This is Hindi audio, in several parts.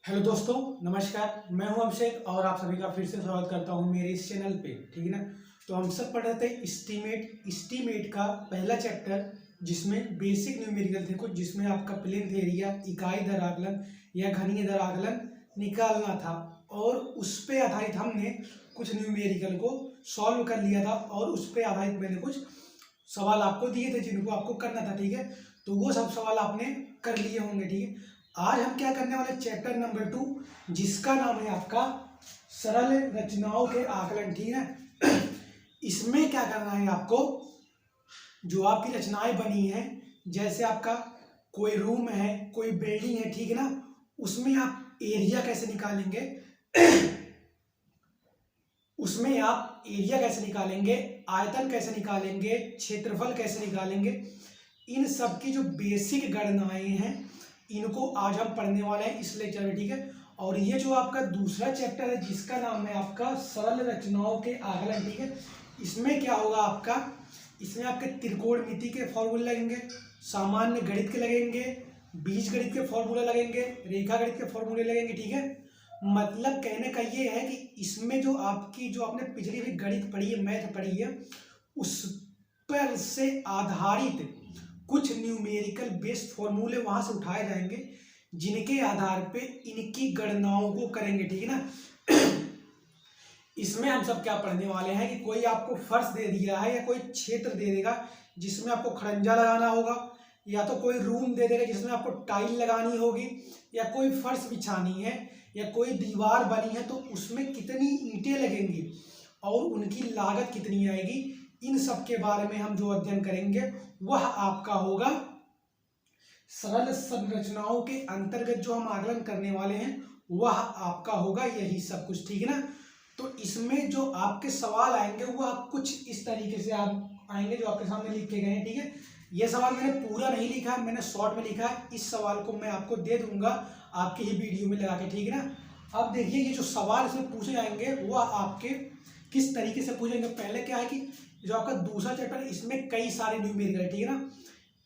हेलो दोस्तों, नमस्कार। मैं हूं अभिषेक और आप सभी का फिर से स्वागत करता हूं मेरे इस चैनल पे। ठीक है ना। तो हम सब पढ़ रहे थे एस्टीमेट का पहला चैप्टर, जिसमें बेसिक न्यूमेरिकल थे कुछ, जिसमें आपका प्लेन एरिया, इकाई दर आकलन या घनीय दर आकलन निकालना था। और उस पे आधारित हमने कुछ न्यूमेरिकल को सॉल्व कर लिया था और उस पे आधारित मैंने कुछ सवाल आपको दिए थे जिनको आपको करना था। ठीक है, तो वो सब सवाल आपने कर लिए होंगे। ठीक है, आज हम क्या करने वाले, चैप्टर नंबर 2, जिसका नाम है आपका सरल रचनाओं के आकलन। ठीक है, इसमें क्या करना है आपको, जो आपकी रचनाएं बनी हैं, जैसे आपका कोई रूम है, कोई बिल्डिंग है, ठीक है ना, उसमें आप एरिया कैसे निकालेंगे उसमें आप एरिया कैसे निकालेंगे, आयतन कैसे निकालेंगे, क्षेत्रफल कैसे निकालेंगे, इन सब की जो बेसिक गणनाएं हैं इनको आज हम पढ़ने वाले हैं इस लेक्चर में। ठीक है, और ये जो आपका दूसरा चैप्टर है जिसका नाम है आपका सरल रचनाओं के आकलन। ठीक है, इसमें क्या होगा आपका, इसमें आपके त्रिकोणमिति के फॉर्मूले लगेंगे, सामान्य गणित के लगेंगे, बीज गणित के फॉर्मूले लगेंगे, रेखा गणित के फॉर्मूले लगेंगे। ठीक है, मतलब कहने का ये है कि इसमें जो आपकी जो आपने पिछली भी गणित पढ़ी है, मैथ पढ़ी है, उस पर से आधारित कुछ न्यूमेरिकल बेस्ड फॉर्मूले वहां से उठाए जाएंगे, जिनके आधार पे इनकी गणनाओं को करेंगे। ठीक है ना। इसमें हम सब क्या पढ़ने वाले हैं कि कोई आपको फर्श दे दिया है या कोई क्षेत्र दे देगा जिसमें आपको खड़ंजा लगाना होगा, या तो कोई रूम दे देगा जिसमें आपको टाइल लगानी होगी, या कोई फर्श बिछानी है, या कोई दीवार बनी है तो उसमें कितनी ईंटें लगेंगी और उनकी लागत कितनी आएगी, इन सब के बारे में हम जो अध्ययन करेंगे वह आपका होगा सरल संरचनाओं के अंतर्गत। जो हम आकलन करने वाले हैं वह आपका होगा यही सब कुछ। ठीक है ना। तो इसमें जो आपके सवाल आएंगे वह कुछ इस तरीके से आप आएंगे जो आपके सामने लिखे गए हैं। ठीक है, ये सवाल मैंने पूरा नहीं लिखा है, मैंने शॉर्ट में लिखा है। इस सवाल को मैं आपको दे दूंगा आपकी ही वीडियो में लगा के। ठीक है ना। अब देखिए, ये जो सवाल इसमें पूछे जाएंगे वह आपके किस तरीके से पूछेंगे। पहले क्या है कि जो आपका दूसरा चैप्टर है इसमें कई सारे न्यूमेरिकल, ठीक है ना,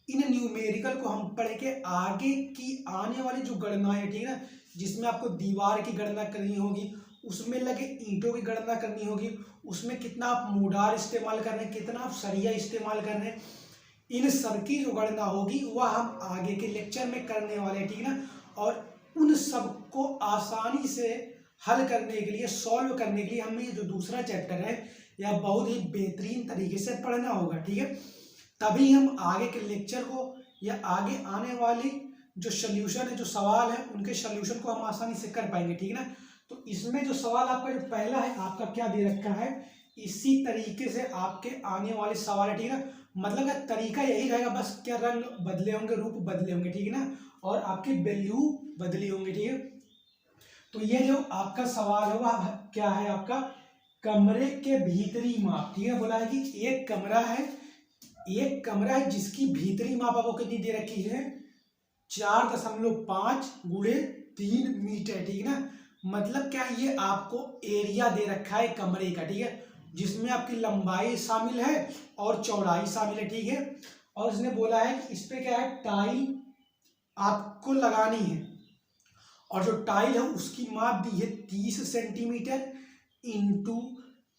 इन न्यूमेरिकल को हम पढ़ेंगे आगे की आने वाली जो गणनाएं, ठीक है ना, जिसमें आपको दीवार की गणना करनी होगी, उसमें लगे ईंटों की गणना करनी होगी, उसमें कितना आप मोडार इस्तेमाल कर रहे हैं, कितना आप सरिया इस्तेमाल कर रहे हैं, इन सब की जो गणना होगी वह हम आगे के लेक्चर में करने वाले हैं। ठीक है ना। और उन सब को आसानी से हल करने के लिए, सॉल्व करने के लिए हमें ये जो दूसरा चैप्टर है यह बहुत ही बेहतरीन तरीके से पढ़ना होगा। ठीक है, तभी हम आगे के लेक्चर को या आगे आने वाली जो सोल्यूशन है, जो सवाल है, उनके सोल्यूशन को हम आसानी से कर पाएंगे। ठीक है ना। तो इसमें जो सवाल आपका जो पहला है आपका क्या दे रखा है, इसी तरीके से आपके आने वाले सवाल है। ठीक है ना, मतलब का तरीका यही रहेगा, बस क्या रंग बदले होंगे, रूप बदले होंगे। ठीक है ना, और आपकी वैल्यू बदली होंगी। ठीक है, तो ये जो आपका सवाल है वह क्या है, आपका कमरे के भीतरी माप। ठीक है, बोला है कि एक कमरा है जिसकी भीतरी माप आपको कितनी दे रखी है, 4.5 गुणे 3 मीटर। ठीक है ना, मतलब क्या, ये आपको एरिया दे रखा है कमरे का। ठीक है, जिसमें आपकी लंबाई शामिल है और चौड़ाई शामिल है। ठीक है, और इसने बोला है कि इस पे क्या है, टाइल आपको लगानी है, और जो टाइल है उसकी माप दी है 30 centimetre into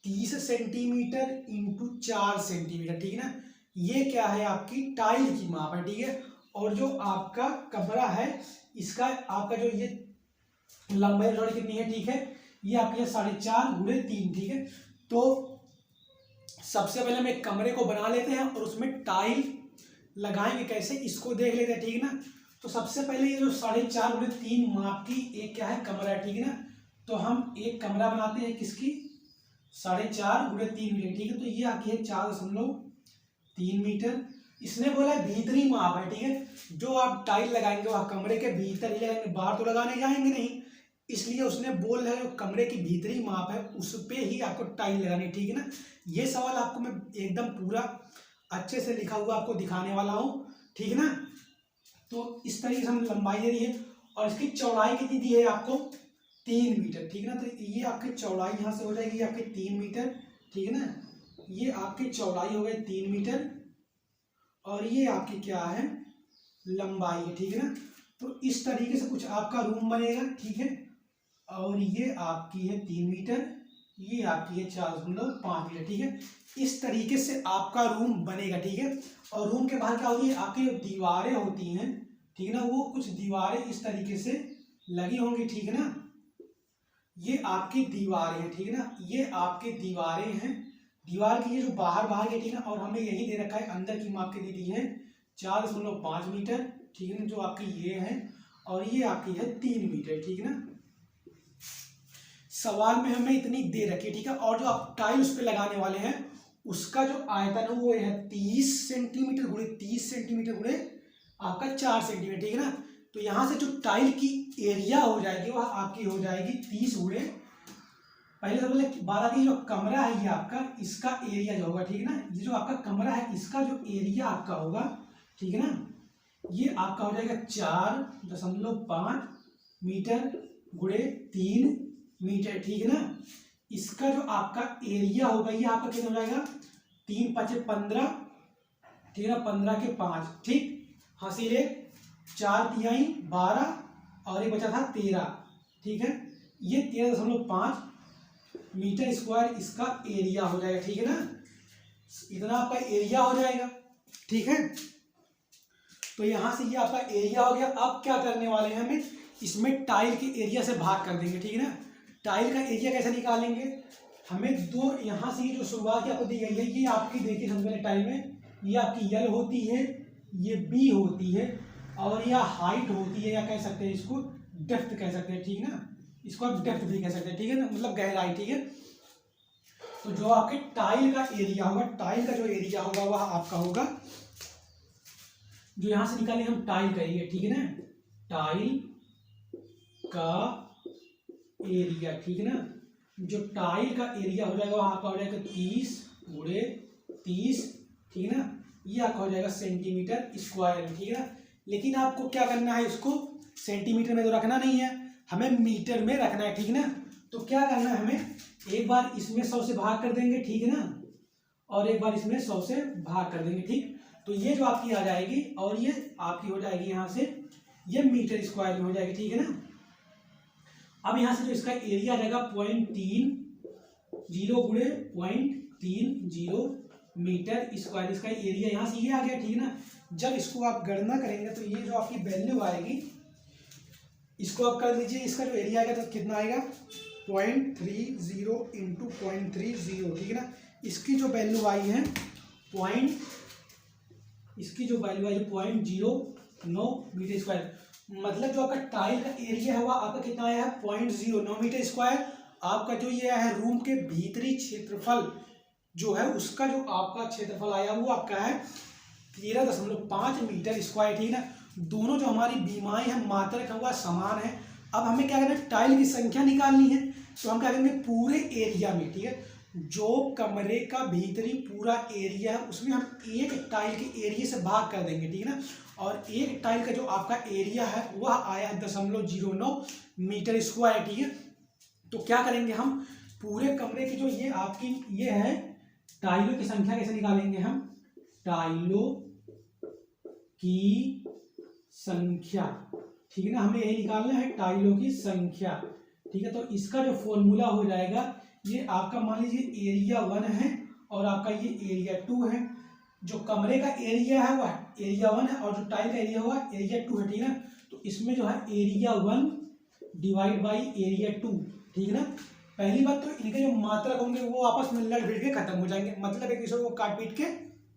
30 centimetre into 4 centimetre. ठीक है ना, ये क्या है, आपकी टाइल की माप है। ठीक है, और जो आपका कमरा है इसका आपका जो ये लंबाई चौड़ाई कितनी है, ठीक है, ये आपके 4.5 गुणे 3। ठीक है, तो सबसे पहले हम एक कमरे को बना लेते हैं और उसमें टाइल लगाएंगे कैसे, इसको देख लेते हैं। ठीक है ना, तो सबसे पहले ये जो 4.5 गुणे 3 माप की एक क्या है, कमरा है। ठीक है ना, तो हम एक कमरा बनाते हैं किसकी, 4.5 गुणे 3 मीटर। ठीक है, तो ये आती है 4.3 मीटर। इसने बोला है भीतरी माप है। ठीक है, जो आप टाइल लगाएंगे वह कमरे के भीतर ही लगाएंगे, बाहर तो लगाने जाएंगे नहीं, इसलिए उसने बोल है कमरे की भीतरी माप है उस पे ही आपको टाइल लगानी। ठीक है ना, ये सवाल आपको मैं एकदम पूरा अच्छे से लिखा हुआ आपको दिखाने वाला हूँ। ठीक है ना, तो इस तरीके से हम लंबाई दे रही है और इसकी चौड़ाई कितनी दी है आपको, 3 मीटर। ठीक है ना, तो ये आपकी चौड़ाई यहाँ से हो जाएगी आपकी 3 मीटर। ठीक है ना, ये आपकी चौड़ाई हो गई 3 मीटर और ये आपकी क्या है, लंबाई है। ठीक है ना, तो इस तरीके से कुछ आपका रूम बनेगा, ठीक है। और ये आपकी है 3 मीटर, ये आपकी है 4.5 मीटर, ठीक है। इस तरीके से आपका रूम बनेगा, ठीक है। और रूम के बाहर क्या होती है, आपकी जो दीवारें होती हैं, ठीक है ना, वो कुछ दीवारें इस तरीके से लगी होंगी, ठीक है ना। ये आपकी दीवारें हैं, ठीक है ना, ये आपके दीवारें हैं। दीवार की ये जो बाहर की, ठीक है ना, और हमें यही दे रखा है, अंदर की माप के दी है 4.5 मीटर, ठीक है ना, जो आपकी ये है। और ये आपकी है 3 मीटर, ठीक है ना। सवाल में हमें इतनी दे रखी है, ठीक है। और जो आप टाइल उस पर लगाने वाले हैं उसका जो आयतन है वो है 30 सेंटीमीटर गुणे 30 सेंटीमीटर गुणे आपका 4 सेंटीमीटर, ठीक है ना। तो यहां से जो टाइल की एरिया हो जाएगी वह आपकी हो जाएगी 30 गुणे, पहले तो बात आती है जो कमरा है ये आपका, इसका एरिया जो होगा, ठीक है ना, ये जो आपका कमरा है इसका जो एरिया आपका होगा, ठीक है ना, ये आपका हो जाएगा 4.5 मीटर गुणे 3 मीटर, ठीक है ना। इसका जो आपका एरिया होगा ये आपका कितना हो जाएगा, 3 × 5 = 15, ठीक है ना, 15 के 5, ठीक। हासिल 4 × 3 = 12 और ये बचा था 13, ठीक है। ये 13.5 मीटर स्क्वायर इसका एरिया हो जाएगा, ठीक है ना। इतना आपका एरिया हो जाएगा, ठीक है। तो यहां से ये आपका एरिया हो गया। अब क्या करने वाले हैं, हमें इसमें टाइल के एरिया से भाग कर देंगे, ठीक है ना। टाइल का एरिया कैसे निकालेंगे, हमें दो यहाँ से ये जो शुरुआत आपको दी गई है ये आपकी, देखिए समझ टाइल में ये आपकी यल होती है, ये बी होती है, और यह हाइट होती है, या कह सकते हैं इसको डेप्थ कह सकते हैं, ठीक है ना, इसको आप डेप्थ भी कह सकते हैं, ठीक है ना, मतलब गहराई, ठीक है। तो जो आपके टाइल का एरिया होगा, टाइल का जो एरिया होगा वह आपका होगा, जो यहां से निकालें हम टाइल का एरिया, ठीक है ना, टाइल का एरिया, ठीक है ना। जो टाइल का एरिया हो जाएगा वह आपका हो जाएगा 30 गुणे 30, ठीक है ना, ये आपका हो जाएगा सेंटीमीटर स्क्वायर में, ठीक है ना। लेकिन आपको क्या करना है, इसको सेंटीमीटर में तो रखना नहीं है, हमें मीटर में रखना है, ठीक है ना। तो क्या करना है, हमें एक बार इसमें 100 से भाग कर देंगे, ठीक है ना, और एक बार इसमें 100 से भाग कर देंगे, ठीक। तो ये जो आपकी आ जाएगी और ये आपकी हो जाएगी यहाँ से, ये मीटर स्क्वायर में हो जाएगी, ठीक है ना। अब यहां से जो इसका एरिया आ जाएगा 0.30 गुणे 0.30 मीटर स्क्वायर, इसका एरिया यहां से ये आ गया, ठीक है ना। जब इसको आप गणना करेंगे तो ये जो आपकी वैल्यू आएगी, इसको आप कर लीजिए, इसका जो एरिया आएगा तो कितना आएगा 0.30 × 0.30, ठीक है ना। इसकी जो वैल्यू आई है इसकी जो वैल्यू आई है 0.09 मीटर स्क्वायर, मतलब जो आपका टाइल का एरिया है वह आपका कितना आया है 0.09 मीटर स्क्वायर। आपका जो ये है रूम के भीतरी क्षेत्रफल जो है उसका जो आपका क्षेत्रफल आया वो आपका है 13.5 मीटर स्क्वायर, ठीक है ना। दोनों जो हमारी बीमाएं हैं मात्रक है वह समान है। अब हमें क्या करना है, टाइल की संख्या निकालनी है, तो हम क्या करेंगे पूरे एरिया में, ठीक है, जो कमरे का भीतरी पूरा एरिया है उसमें हम एक टाइल के एरिया से भाग कर देंगे, ठीक है ना। और एक टाइल का जो आपका एरिया है वह आया 0.09 मीटर स्क्वायर, ठीक है। तो क्या करेंगे, हम पूरे कमरे की जो ये आपकी ये है टाइलों की संख्या कैसे निकालेंगे, हम टाइलों की संख्या, ठीक है ना, हमें यही निकालना है टाइलों की संख्या, ठीक है। तो इसका जो फॉर्मूला हो जाएगा, ये आपका मान लीजिए एरिया 1 है और आपका ये एरिया 2 है। जो कमरे का एरिया है वह एरिया 1 है और जो टाइल का एरिया हुआ एरिया 2 है, ठीक है ना। तो इसमें जो है एरिया 1 डिवाइड बाई एरिया 2, ठीक है ना। पहली बात तो इनके जो मात्रक होंगे वो आपस में लड़ भिड़ के खत्म हो जाएंगे, मतलब एक दूसरे को काट पीट के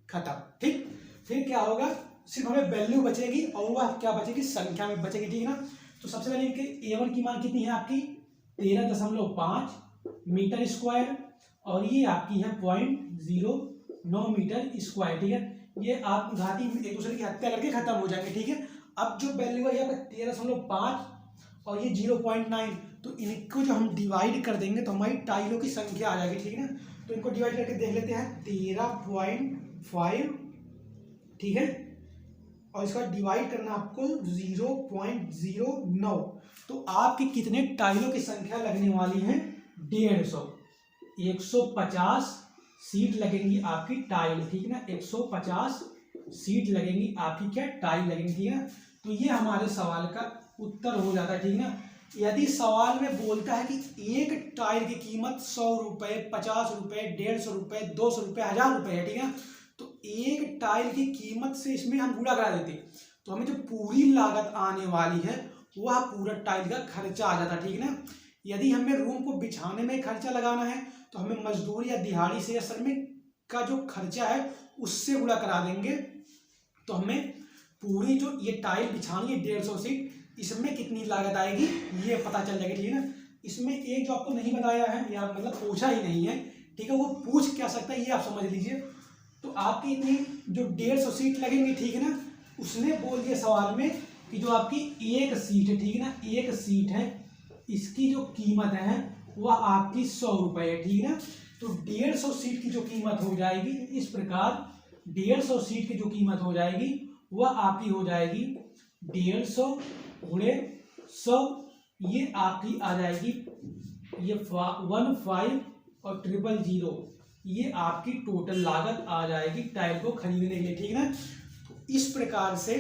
खत्म, ठीक। फिर क्या होगा, सिर्फ हमें वैल्यू बचेगी और वह क्या बचेगी, संख्या में बचेगी, ठीक है ना। तो सबसे पहले इनके A1 की मान कितनी है आपकी 13.5 मीटर स्क्वायर और ये आपकी है 0.09 मीटर स्क्वायर, ठीक है। ये आप घाती एक दूसरे की हत्या करके खत्म हो जाएंगे, ठीक है। अब जो वैल्यू है आपका 13.5 और ये 0.9, तो इनको जो हम डिवाइड कर देंगे तो हमारी टाइलों की संख्या आ जाएगी, ठीक है ना। तो इनको डिवाइड करके देख लेते हैं 13.5, ठीक है, और इसका डिवाइड करना आपको 0.09, तो आपकी कितने टाइलों की संख्या लगने वाली है 150, 150 सीट लगेंगी आपकी टाइल, ठीक है ना, 150 सीट लगेंगी आपकी क्या टाइल लगेंगी, ठीक है ना। तो ये हमारे सवाल का उत्तर हो जाता है, ठीक ना। यदि सवाल में बोलता है कि एक टाइल की कीमत 100 रुपये, 50 रुपये, 150 रुपये, 200 रुपये, 1000 रुपये है, ठीक है। तो एक टाइल की कीमत से इसमें हम गुणा करा देते, तो हमें जो पूरी लागत आने वाली है वह पूरा टाइल का खर्चा आ जाता, ठीक ना। यदि हमें रूम को बिछाने में खर्चा लगाना है तो हमें मजदूर या दिहाड़ी से या श्रमिक का जो खर्चा है उससे गुणा करा देंगे, तो हमें पूरी जो ये टाइल बिछानी है 150 सीट, इसमें कितनी लागत आएगी ये पता चल जाएगा, ठीक है ना। इसमें एक जो आपको नहीं बताया है या मतलब पूछा ही नहीं है, ठीक है, वो पूछ क्या सकता है ये आप समझ लीजिए। तो आपकी इतनी जो 150 सीट लगेंगी, ठीक है ना, उसने बोल दिया सवाल में कि जो आपकी एक सीट है, ठीक है ना, एक सीट है, इसकी जो कीमत है वह आपकी 100 रुपये है, ठीक है ना। तो 150 सीट की जो कीमत हो जाएगी इस प्रकार, 150 सीट की जो कीमत हो जाएगी वह आपकी हो जाएगी 150 गुणे 100, ये आपकी आ जाएगी ये 15 और 000, ये आपकी टोटल लागत आ जाएगी टाइल को खरीदने के लिए, ठीक है ना। तो इस प्रकार से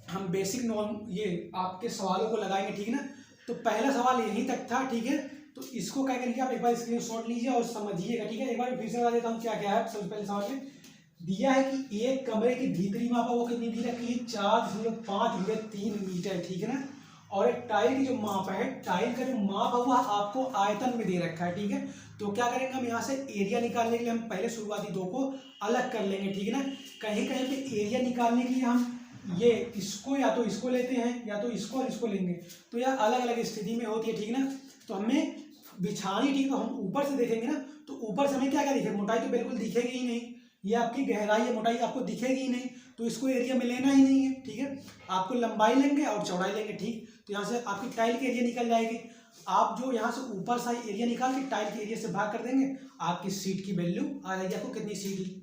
हम बेसिक नॉर्म ये आपके सवालों को लगाएंगे, ठीक है ना। तो पहला सवाल यहीं तक था, ठीक है। तो इसको क्या करिए आप एक बार स्क्रीनशॉट लीजिए और समझिएगा, ठीक है। एक बार फिर से बता देता हूँ क्या क्या है। सबसे पहले सवाल में दिया है कि एक कमरे की भीतरी माप है वो कितनी दी रखी है 4.5/3 मीटर, ठीक है ना। और एक टाइल की जो माप है, टाइल का जो माप है वह आपको आयतन में दे रखा है, ठीक है। तो क्या करेंगे हम यहाँ से एरिया निकालने के लिए हम पहले शुरुआती दो को अलग कर लेंगे, ठीक है ना। कहीं कहीं पे एरिया निकालने के लिए हम ये इसको या तो इसको लेते हैं या तो इसको और इसको लेंगे, तो यह अलग अलग स्थिति में होती है, ठीक है ना। तो हमें बिछानी, ठीक है, तो हम ऊपर से देखेंगे ना, तो ऊपर से हमें क्या क्या दिखेगा, मोटाई तो बिल्कुल दिखेगी ही नहीं, ये आपकी गहराई या मोटाई आपको दिखेगी ही नहीं, तो इसको एरिया में लेना ही नहीं है, ठीक है। आपको लंबाई लेंगे और चौड़ाई लेंगे, ठीक। तो यहाँ से आपकी टाइल की एरिया निकल जाएगी। आप जो यहाँ से ऊपर से एरिया निकाल के टाइल के एरिया से भाग कर देंगे, आपकी सीट की वैल्यू आ जाएगी, आपको कितनी सीट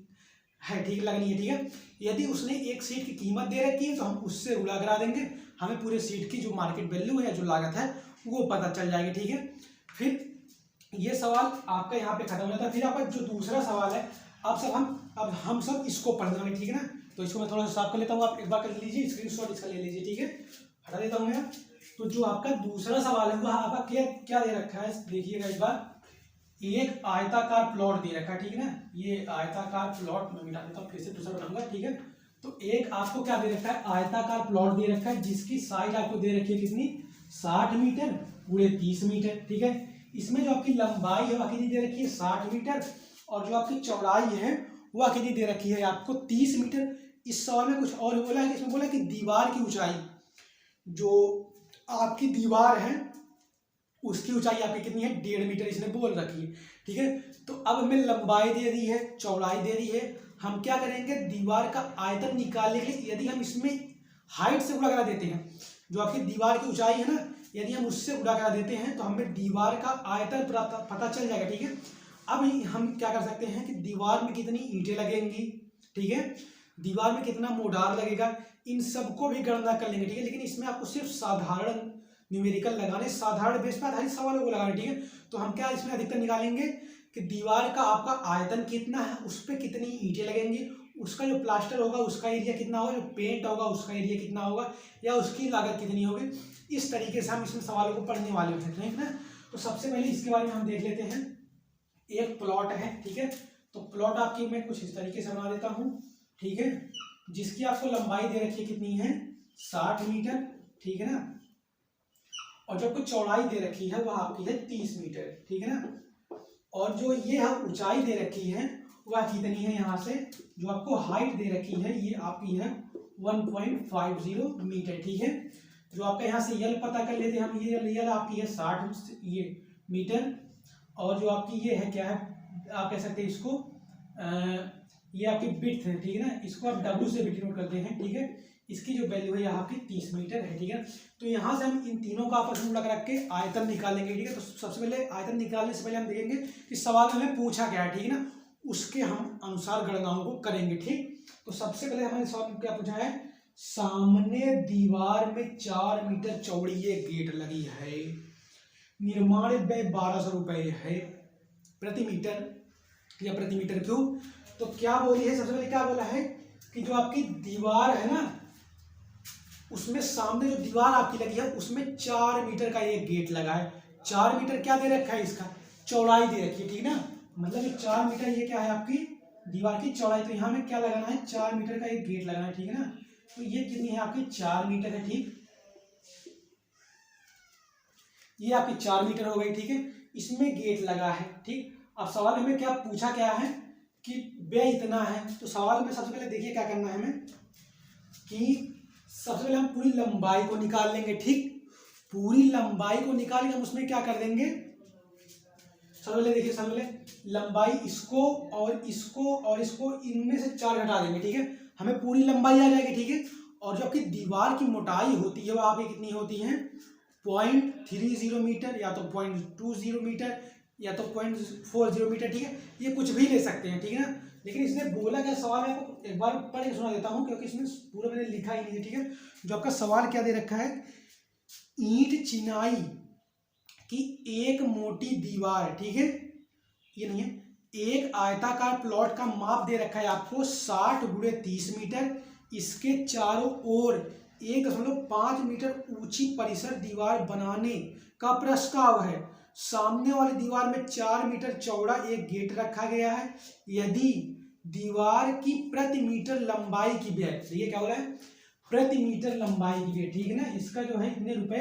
है ठीक लगनी है, ठीक है। यदि उसने एक सीट की कीमत दे रखी है तो हम उससे गुणा करा देंगे, हमें पूरे सीट की जो मार्केट वैल्यू है या जो लागत है वो पता चल जाएगी, ठीक है। फिर ये सवाल आपका यहाँ पे खत्म हो जाता है। फिर आपका जो दूसरा सवाल है, अब हम सब इसको पढ़ने वाले, ठीक है ना। तो इसको मैं थोड़ा सा साफ कर लेता हूँ, आप एक बार कर लीजिए, स्क्रीनशॉट इसका ले लीजिए, ठीक है। हटा देता हूँ मैं। तो जो आपका दूसरा सवाल है वह आपका क्या दे रखा है, देखिएगा एक बार। एक आयताकार प्लॉट दे रखा है, ठीक है ना। ये आयताकार प्लॉट मैं मिटा देता हूँ, फिर से दूसरा बनाऊंगा, ठीक है। तो एक आपको क्या दे रखा है, आयताकार प्लॉट दे रखा है जिसकी साइड आपको दे रखी है कितनी, 60 मीटर पूरे 30 मीटर, ठीक है। इसमें जो आपकी लंबाई है वह कितनी दे रखी है 60 मीटर, और जो आपकी चौड़ाई है वह कितनी दे रखी है आपको 30 मीटर। इस सवाल में कुछ और बोला है, इसमें बोला कि दीवार की ऊंचाई, जो आपकी दीवार है उसकी ऊंचाई आपकी कितनी है 1.5 मीटर, इसने बोल रखी है, ठीक है। तो अब हमें लंबाई दे दी है, चौड़ाई दे दी है, हम क्या करेंगे, दीवार का आयतन निकालने के लिए यदि हम इसमें हाइट से गुणा करा देते हैं, जो आपकी दीवार की ऊंचाई है ना, यदि हम उससे गुणा करा देते हैं तो हमें दीवार का आयतन पता चल जाएगा, ठीक है। अब हम क्या कर सकते हैं कि दीवार में कितनी ईंटें लगेंगी, ठीक है, दीवार में कितना मोर्टार लगेगा, इन सबको भी गणना कर लेंगे, ठीक है। लेकिन इसमें आपको सिर्फ साधारण न्यूमेरिकल लगाने, साधारण बेस पर आधारित सवालों को लगाने, ठीक है। तो हम क्या इसमें अधिकतर निकालेंगे कि दीवार का आपका आयतन कितना है, उस पर कितनी ईंटें लगेंगी, उसका जो प्लास्टर होगा उसका एरिया कितना होगा, जो पेंट होगा उसका एरिया कितना होगा, या उसकी लागत कितनी होगी। इस तरीके से हम इसमें सवालों को पढ़ने वाले होते हैं, ठीक है। तो सबसे पहले इसके बारे में हम देख लेते हैं। एक प्लॉट है, ठीक है। तो प्लॉट आपकी मैं कुछ इस तरीके से बना देता हूँ, ठीक है, जिसकी आपको लंबाई दे रखी है कितनी है 60 मीटर, ठीक है ना। और जो आपको चौड़ाई दे रखी है वह आपकी है 30 मीटर, ठीक है ना। और जो ये हम ऊंचाई दे रखी है वह कितनी है, यहाँ से जो आपको हाइट दे रखी है ये आपकी है 1.50 मीटर, ठीक है। जो आपका यहाँ से यल पता कर लेते हैं हम, ये यल आपकी है 60 ये मीटर, और जो आपकी ये है क्या है, आप कह सकते हैं इसको ये आपकी बिट्थ है, ठीक है ना। इसको आप W से डिनोट करते हैं, ठीक है। इसकी जो वैल्यू है यहाँ आपकी 30 मीटर है, ठीक है। तो यहाँ से हम इन तीनों का आपस में रख के आयतन निकालेंगे, ठीक है। तो सबसे पहले आयतन निकालने से पहले हम देखेंगे कि सवाल हमें पूछा क्या है, ठीक है ना, उसके हम अनुसार गणनाओं को करेंगे, ठीक। तो सबसे पहले हमारे सवाल में क्या पूछा है, सामने दीवार में 4 मीटर चौड़ी ये गेट लगी है, निर्माण व्यय 1200 रुपये है प्रति मीटर या प्रति मीटर क्यूब। तो क्या बोली है, सबसे पहले क्या बोला है कि जो आपकी दीवार है ना, उसमें सामने जो दीवार आपकी लगी है उसमें 4 मीटर का एक गेट लगा है। 4 मीटर क्या दे रखा है, इसका चौड़ाई दे रखी है, ठीक ना। मतलब ये 4 मीटर ये क्या है आपकी दीवार की चौड़ाई। तो यहाँ में क्या लगाना है, 4 मीटर का एक गेट लगाना है, ठीक है ना। तो ये कितनी है आपकी 4 मीटर है, ठीक। ये आपकी 4 मीटर हो गई, ठीक है। इसमें गेट लगा है, ठीक। अब सवाल हमें क्या पूछा क्या है कि व्यय इतना है। तो सवाल में सबसे पहले देखिए क्या करना है हमें कि सबसे पहले हम पूरी लंबाई को निकाल लेंगे, ठीक। पूरी लंबाई को निकाल के हम उसमें क्या कर देंगे, सबसे पहले देखिए, सबसे पहले लंबाई इसको और इसको और इसको इनमें से 4 घटा देंगे, ठीक है। हमें पूरी लंबाई आ जाएगी, ठीक है। और जो आपकी दीवार की मोटाई होती है वो आपकी कितनी होती है 0.30 मीटर या तो 0.20 मीटर या तो 0.40 मीटर, ठीक है। ये कुछ भी ले सकते हैं, ठीक है ना। लेकिन इसने बोला क्या सवाल है, आपको एक बार पढ़ के सुना देता हूँ क्योंकि इसमें पूरा मैंने लिखा ही नहीं है, ठीक है। जो आपका सवाल क्या दे रखा है, ईंट चिनाई की एक मोटी दीवार, ठीक है, ये नहीं है, एक आयताकार प्लॉट का माप दे रखा है आपको 60 × 30 मीटर। इसके चारों ओर 1.5 मीटर ऊंची परिसर दीवार बनाने का प्रस्ताव है। सामने वाली दीवार में 4 मीटर चौड़ा एक गेट रखा गया है। यदि दीवार की प्रति मीटर लंबाई की व्यय, देखिए क्या हो रहा है, प्रति मीटर लंबाई की व्यय, ठीक है ना। इसका जो है इतने रुपए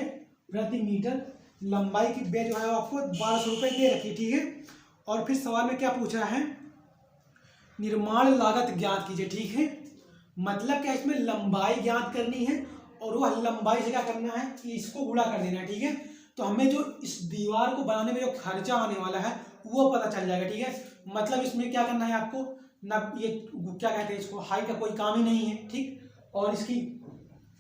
प्रति मीटर लंबाई की व्यय जो है आपको 1200 रुपये दे रखी, ठीक है। और फिर सवाल में क्या पूछा है, निर्माण लागत ज्ञात कीजिए, ठीक है। मतलब क्या, इसमें लंबाई ज्ञात करनी है और वह लंबाई से क्या करना है कि इसको गुणा कर देना है, ठीक है। तो हमें जो इस दीवार को बनाने में जो खर्चा आने वाला है वो पता चल जाएगा, ठीक है। मतलब इसमें क्या करना है आपको, ना ये क्या कहते हैं इसको, हाइट का कोई काम ही नहीं है, ठीक। और इसकी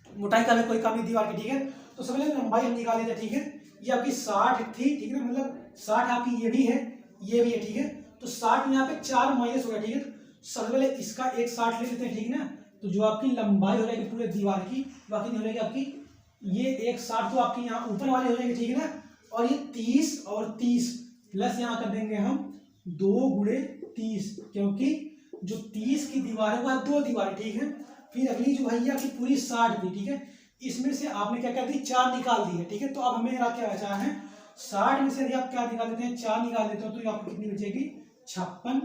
मोटाई का भी कोई काम नहीं दीवार की, ठीक है। तो सबसे पहले लंबाई हम निकाल लेते हैं, ठीक है। ये आपकी 60 थी, ठीक है, मतलब 60 आपकी ये भी है, ये भी है, ठीक है। तो 60 में यहाँ पे 4 माइनस हो गया, ठीक है। सबसे पहले इसका एक 60 ले लेते हैं, ठीक ना। तो जो आपकी लंबाई हो जाएगी पूरे दीवार की बाकी हो जाएगी आपकी ये एक 60 तो आपकी यहाँ ऊपर वाले हो जाएंगे, ठीक है ना। और ये 30 और 30 प्लस यहाँ कर देंगे हम 2 × 30, क्योंकि जो 30 की दीवार है वह 2 दीवार, ठीक है। फिर अगली जो भैया की पूरी 60 थी, ठीक है। इसमें से आपने क्या कर दी 4 निकाल दी है, ठीक है। तो अब हमें क्या बचा है 60 में से यदि आप क्या निकाल देते हैं 4 निकाल देते हो तो आपको कितनी बचेगी 56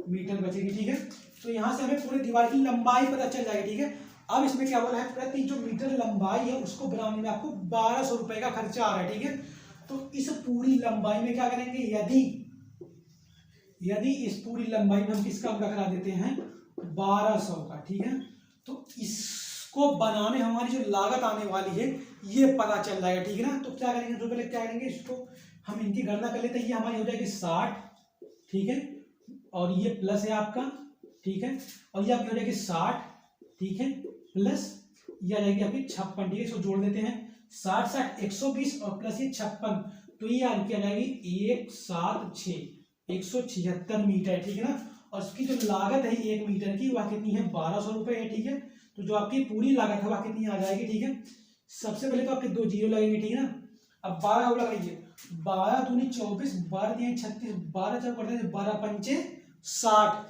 मीटर बचेगी, ठीक है। तो यहाँ से हमें पूरी दीवार की लंबाई पता चल जाएगी, ठीक है। अब इसमें क्या बोला है, प्रति जो मीटर लंबाई है उसको बनाने में आपको 1200 रुपए का खर्चा आ रहा है, ठीक है। तो इस पूरी लंबाई में क्या करेंगे, यदि इस पूरी लंबाई में हम किसका अंक करा देते हैं 1200 का, ठीक है। तो इसको बनाने हमारी जो लागत आने वाली है ये पता चल जाएगा, ठीक है ना। तो क्या करेंगे, तो पहले क्या करेंगे, इसको हम इनकी गणना कर लेते हैं। ये हमारी हो जाएगी 60, ठीक है, और ये प्लस है आपका, ठीक है, और ये आपकी हो जाएगी 60, ठीक है, प्लस ये आ जाएगी आपकी 56, ठीक है। इसको जोड़ देते हैं 60 60 120 और प्लस ये 56, तो ये आपकी आ जाएगी 176 मीटर, ठीक है ना। और इसकी जो लागत है 1 मीटर की वह कितनी है 1200 रुपये है, ठीक है। तो जो आपकी पूरी लागत है वह कितनी आ जाएगी, ठीक है। सबसे पहले तो आपके 2 जीरो लगेंगे, ठीक है ना। अब 12 का लगाइए, 12 दूनी 24, 12 दिए 36, 12 जब करते हैं 12 पंचे 60,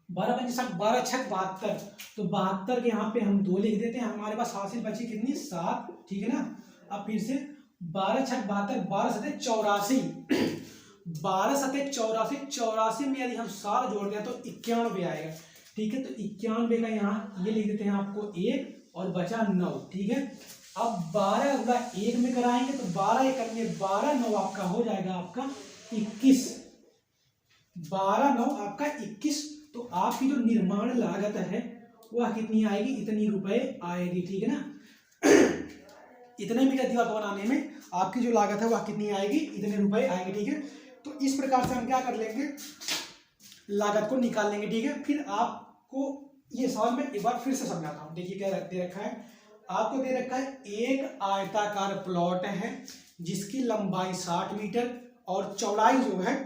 12 पंचे 60, 12 छक 72, तो 72 के यहाँ पे हम 2 लिख देते हैं। हमारे पास हासिल बची कितनी 7, ठीक है ना। अब फिर से 12 छक 72, 12 सते 84, 12 सते 84, 84 में यदि हम 7 जोड़ दें तो 91 आएगा, ठीक है। तो 91 का यहाँ ये लिख देते हैं आपको 1 और बचा 9, ठीक है। अब 12 गुणा 1 में कराएंगे तो 12 1 में 12 9 आपका हो जाएगा आपका 21, 12 9 आपका 21। तो आपकी जो निर्माण लागत है वह कितनी आएगी, इतनी रुपए आएगी, ठीक है ना। इतने मीटर दीवार को बनाने में आपकी जो लागत है वह कितनी आएगी, इतने रुपए आएंगे, ठीक है। तो इस प्रकार से हम क्या कर लेंगे, लागत को निकाल लेंगे, ठीक है। फिर आपको ये सवाल में एक बार फिर से समझाता हूँ। देखिए क्या दे रखा है, आपको दे रखा है एक आयताकार प्लॉट है जिसकी लंबाई 60 मीटर और चौड़ाई जो है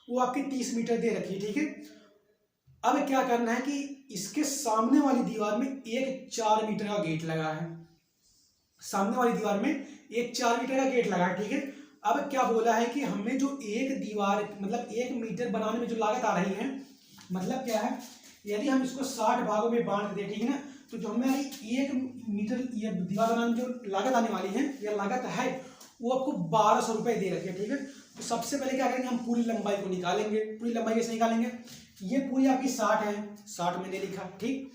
वो आपकी 30 मीटर दे रखी है, ठीक है। अब क्या करना है कि इसके सामने वाली दीवार में एक 4 मीटर का गेट लगा है, सामने वाली दीवार में एक 4 मीटर का गेट लगा है, ठीक है। अब क्या बोला है कि हमें जो एक दीवार मतलब 1 मीटर बनाने में जो लागत आ रही है, मतलब क्या है, यदि हम इसको 60 भागों में बांट दें, ठीक है ना, तो जो हमारी 1 मीटर ये दीवार बनाने में जो लागत आने वाली है या लागत है वो आपको 1200 रुपये दे रखी है, ठीक है। तो सबसे पहले क्या करेंगे, हम पूरी लंबाई को निकालेंगे। पूरी लंबाई कैसे निकालेंगे, ये पूरी आपकी 60 है, 60 मैंने लिखा, ठीक।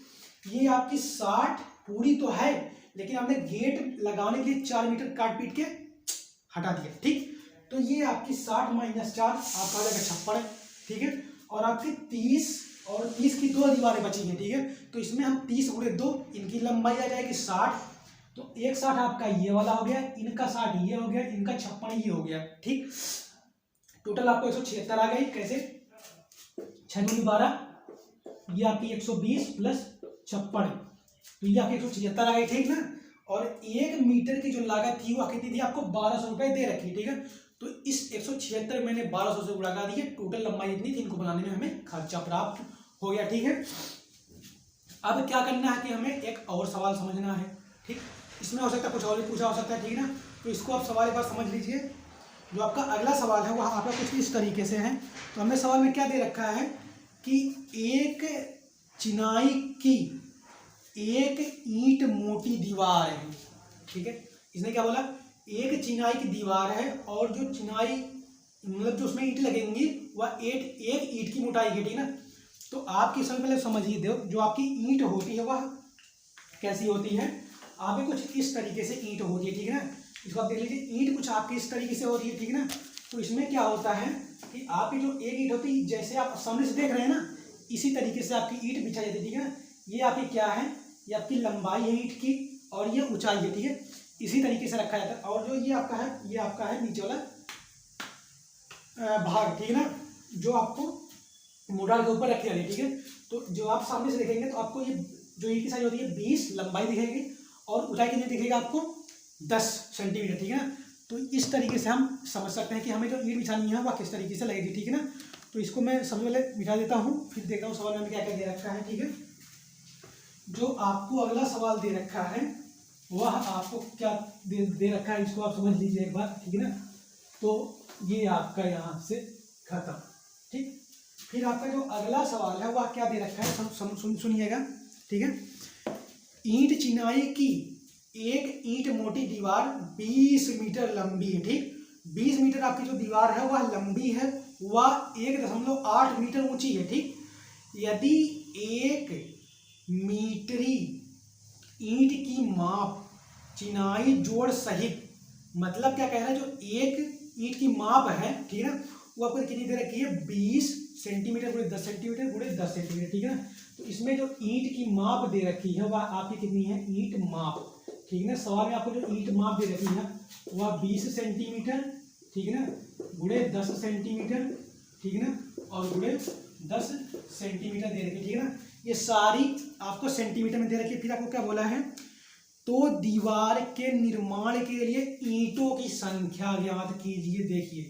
ये आपकी 60 पूरी तो है, लेकिन हमने गेट लगाने के लिए 4 मीटर काट पीट के हटा दिया, ठीक। तो ये आपकी 60 माइनस 4 आपका आ जाएगा 56, ठीक है। और आपकी 30 और 30 की 2 दीवारें बची हैं, ठीक है। तो इसमें हम 30 गुणे 2, इनकी लंबाई आ जाएगी 60। तो एक 60 आपका ये वाला हो गया, इनका 60 ये हो गया, इनका 56 ये हो गया, ठीक। टोटल आपको 176 आ गई। कैसे, 6 दूनी 12, ये आपकी 120 प्लस 56, तो ये आपकी 176 आ गई, ठीक ना। और 1 मीटर की जो लागत थी वो कितनी थी, आपको 1200 रुपये दे रखी, ठीक है। तो इस 176 मैंने 1200 से उड़ा दिए, टोटल लंबाई इतनी थी, इनको बनाने में हमें खर्चा प्राप्त हो गया, ठीक है। अब क्या करना है कि हमें एक और सवाल समझना है, ठीक। इसमें हो सकता है कुछ और भी पूछा हो सकता है, ठीक ना। तो इसको आप सवाल एक बार समझ लीजिए। जो आपका अगला सवाल है वह आपका कुछ इस तरीके से है। तो हमें सवाल में क्या दे रखा है कि एक चिनाई की एक ईंट मोटी दीवार है, ठीक है। इसने क्या बोला, एक चिनाई की दीवार है और जो चिनाई मतलब जो उसमें ईंट लगेंगी वह एक ईंट की मोटाई की, ठीक ना। तो आपकी समझ पहले समझिए, दो जो आपकी ईंट होती है वह कैसी होती है, आपकी कुछ इस तरीके से ईंट होती है, ठीक है ना। इसको आप देख लीजिए, ईंट कुछ आपकी इस तरीके से होती है, ठीक ना। तो इसमें क्या होता है कि आपकी जो एक ईंट होती है, जैसे आप सामने से देख रहे हैं ना, इसी तरीके से आपकी ईंट बिछाई जाती है, ठीक है ना। ये आपकी क्या है, ये आपकी लंबाई है ईंट की और ये ऊंचाई है, ठीक है। इसी तरीके से रखा जाता है। और जो ये आपका है, ये आपका है नीचे वाला भाग, ठीक है ना, जो आपको मोटाई के ऊपर रखी जाती है, ठीक है। तो जो आप सामने से देखेंगे तो आपको ये जो ईंट की साइज होती है 20 लंबाई दिखेगी और ऊंचाई कितनी दिखेगा आपको 10 सेंटीमीटर, ठीक है ना। तो इस तरीके से हम समझ सकते हैं कि हमें जो ईंट बिछानी है वह किस तरीके से लगेगी, ठीक है ना। तो इसको मैं सबसे पहले बिठा देता हूँ, फिर देखता हूँ सवाल में क्या क्या दे रखा है, ठीक है। जो आपको अगला सवाल दे रखा है वह आपको क्या दे रखा है, इसको आप समझ लीजिए एक बार, ठीक है ना। तो ये आपका यहाँ से खत्म, ठीक। फिर आपका जो अगला सवाल है वह क्या दे रखा है, सुनिएगा, ठीक है। ईंट चिनाई की एक ईंट मोटी दीवार 20 मीटर लंबी है, ठीक। 20 मीटर आपकी जो दीवार है वह लंबी है, वह 1.8 मीटर ऊंची है, ठीक। यदि 1 मीटरी ईंट की माप चिनाई जोड़ सहित, मतलब क्या कह रहा है, जो एक ईंट की माप है, ठीक है ना, वो आपको कितनी दे रखी है 20 सेंटीमीटर गुणे 10 सेंटीमीटर गुणे 10 सेंटीमीटर, ठीक है ना। तो इसमें जो ईंट की माप दे रखी है वह आपकी कितनी है, ईंट माप, ठीक है ना। सवाल में आपको जो ईंट माप दे रखी है वह 20 सेंटीमीटर, ठीक है ना, गुणे 10 सेंटीमीटर, ठीक है ना, और गुणे 10 सेंटीमीटर दे रखी है, ठीक है ना। ये सारी आपको सेंटीमीटर में दे रखी है। फिर आपको क्या बोला है, तो दीवार के निर्माण के लिए ईंटों की संख्या ज्ञात कीजिए। देखिए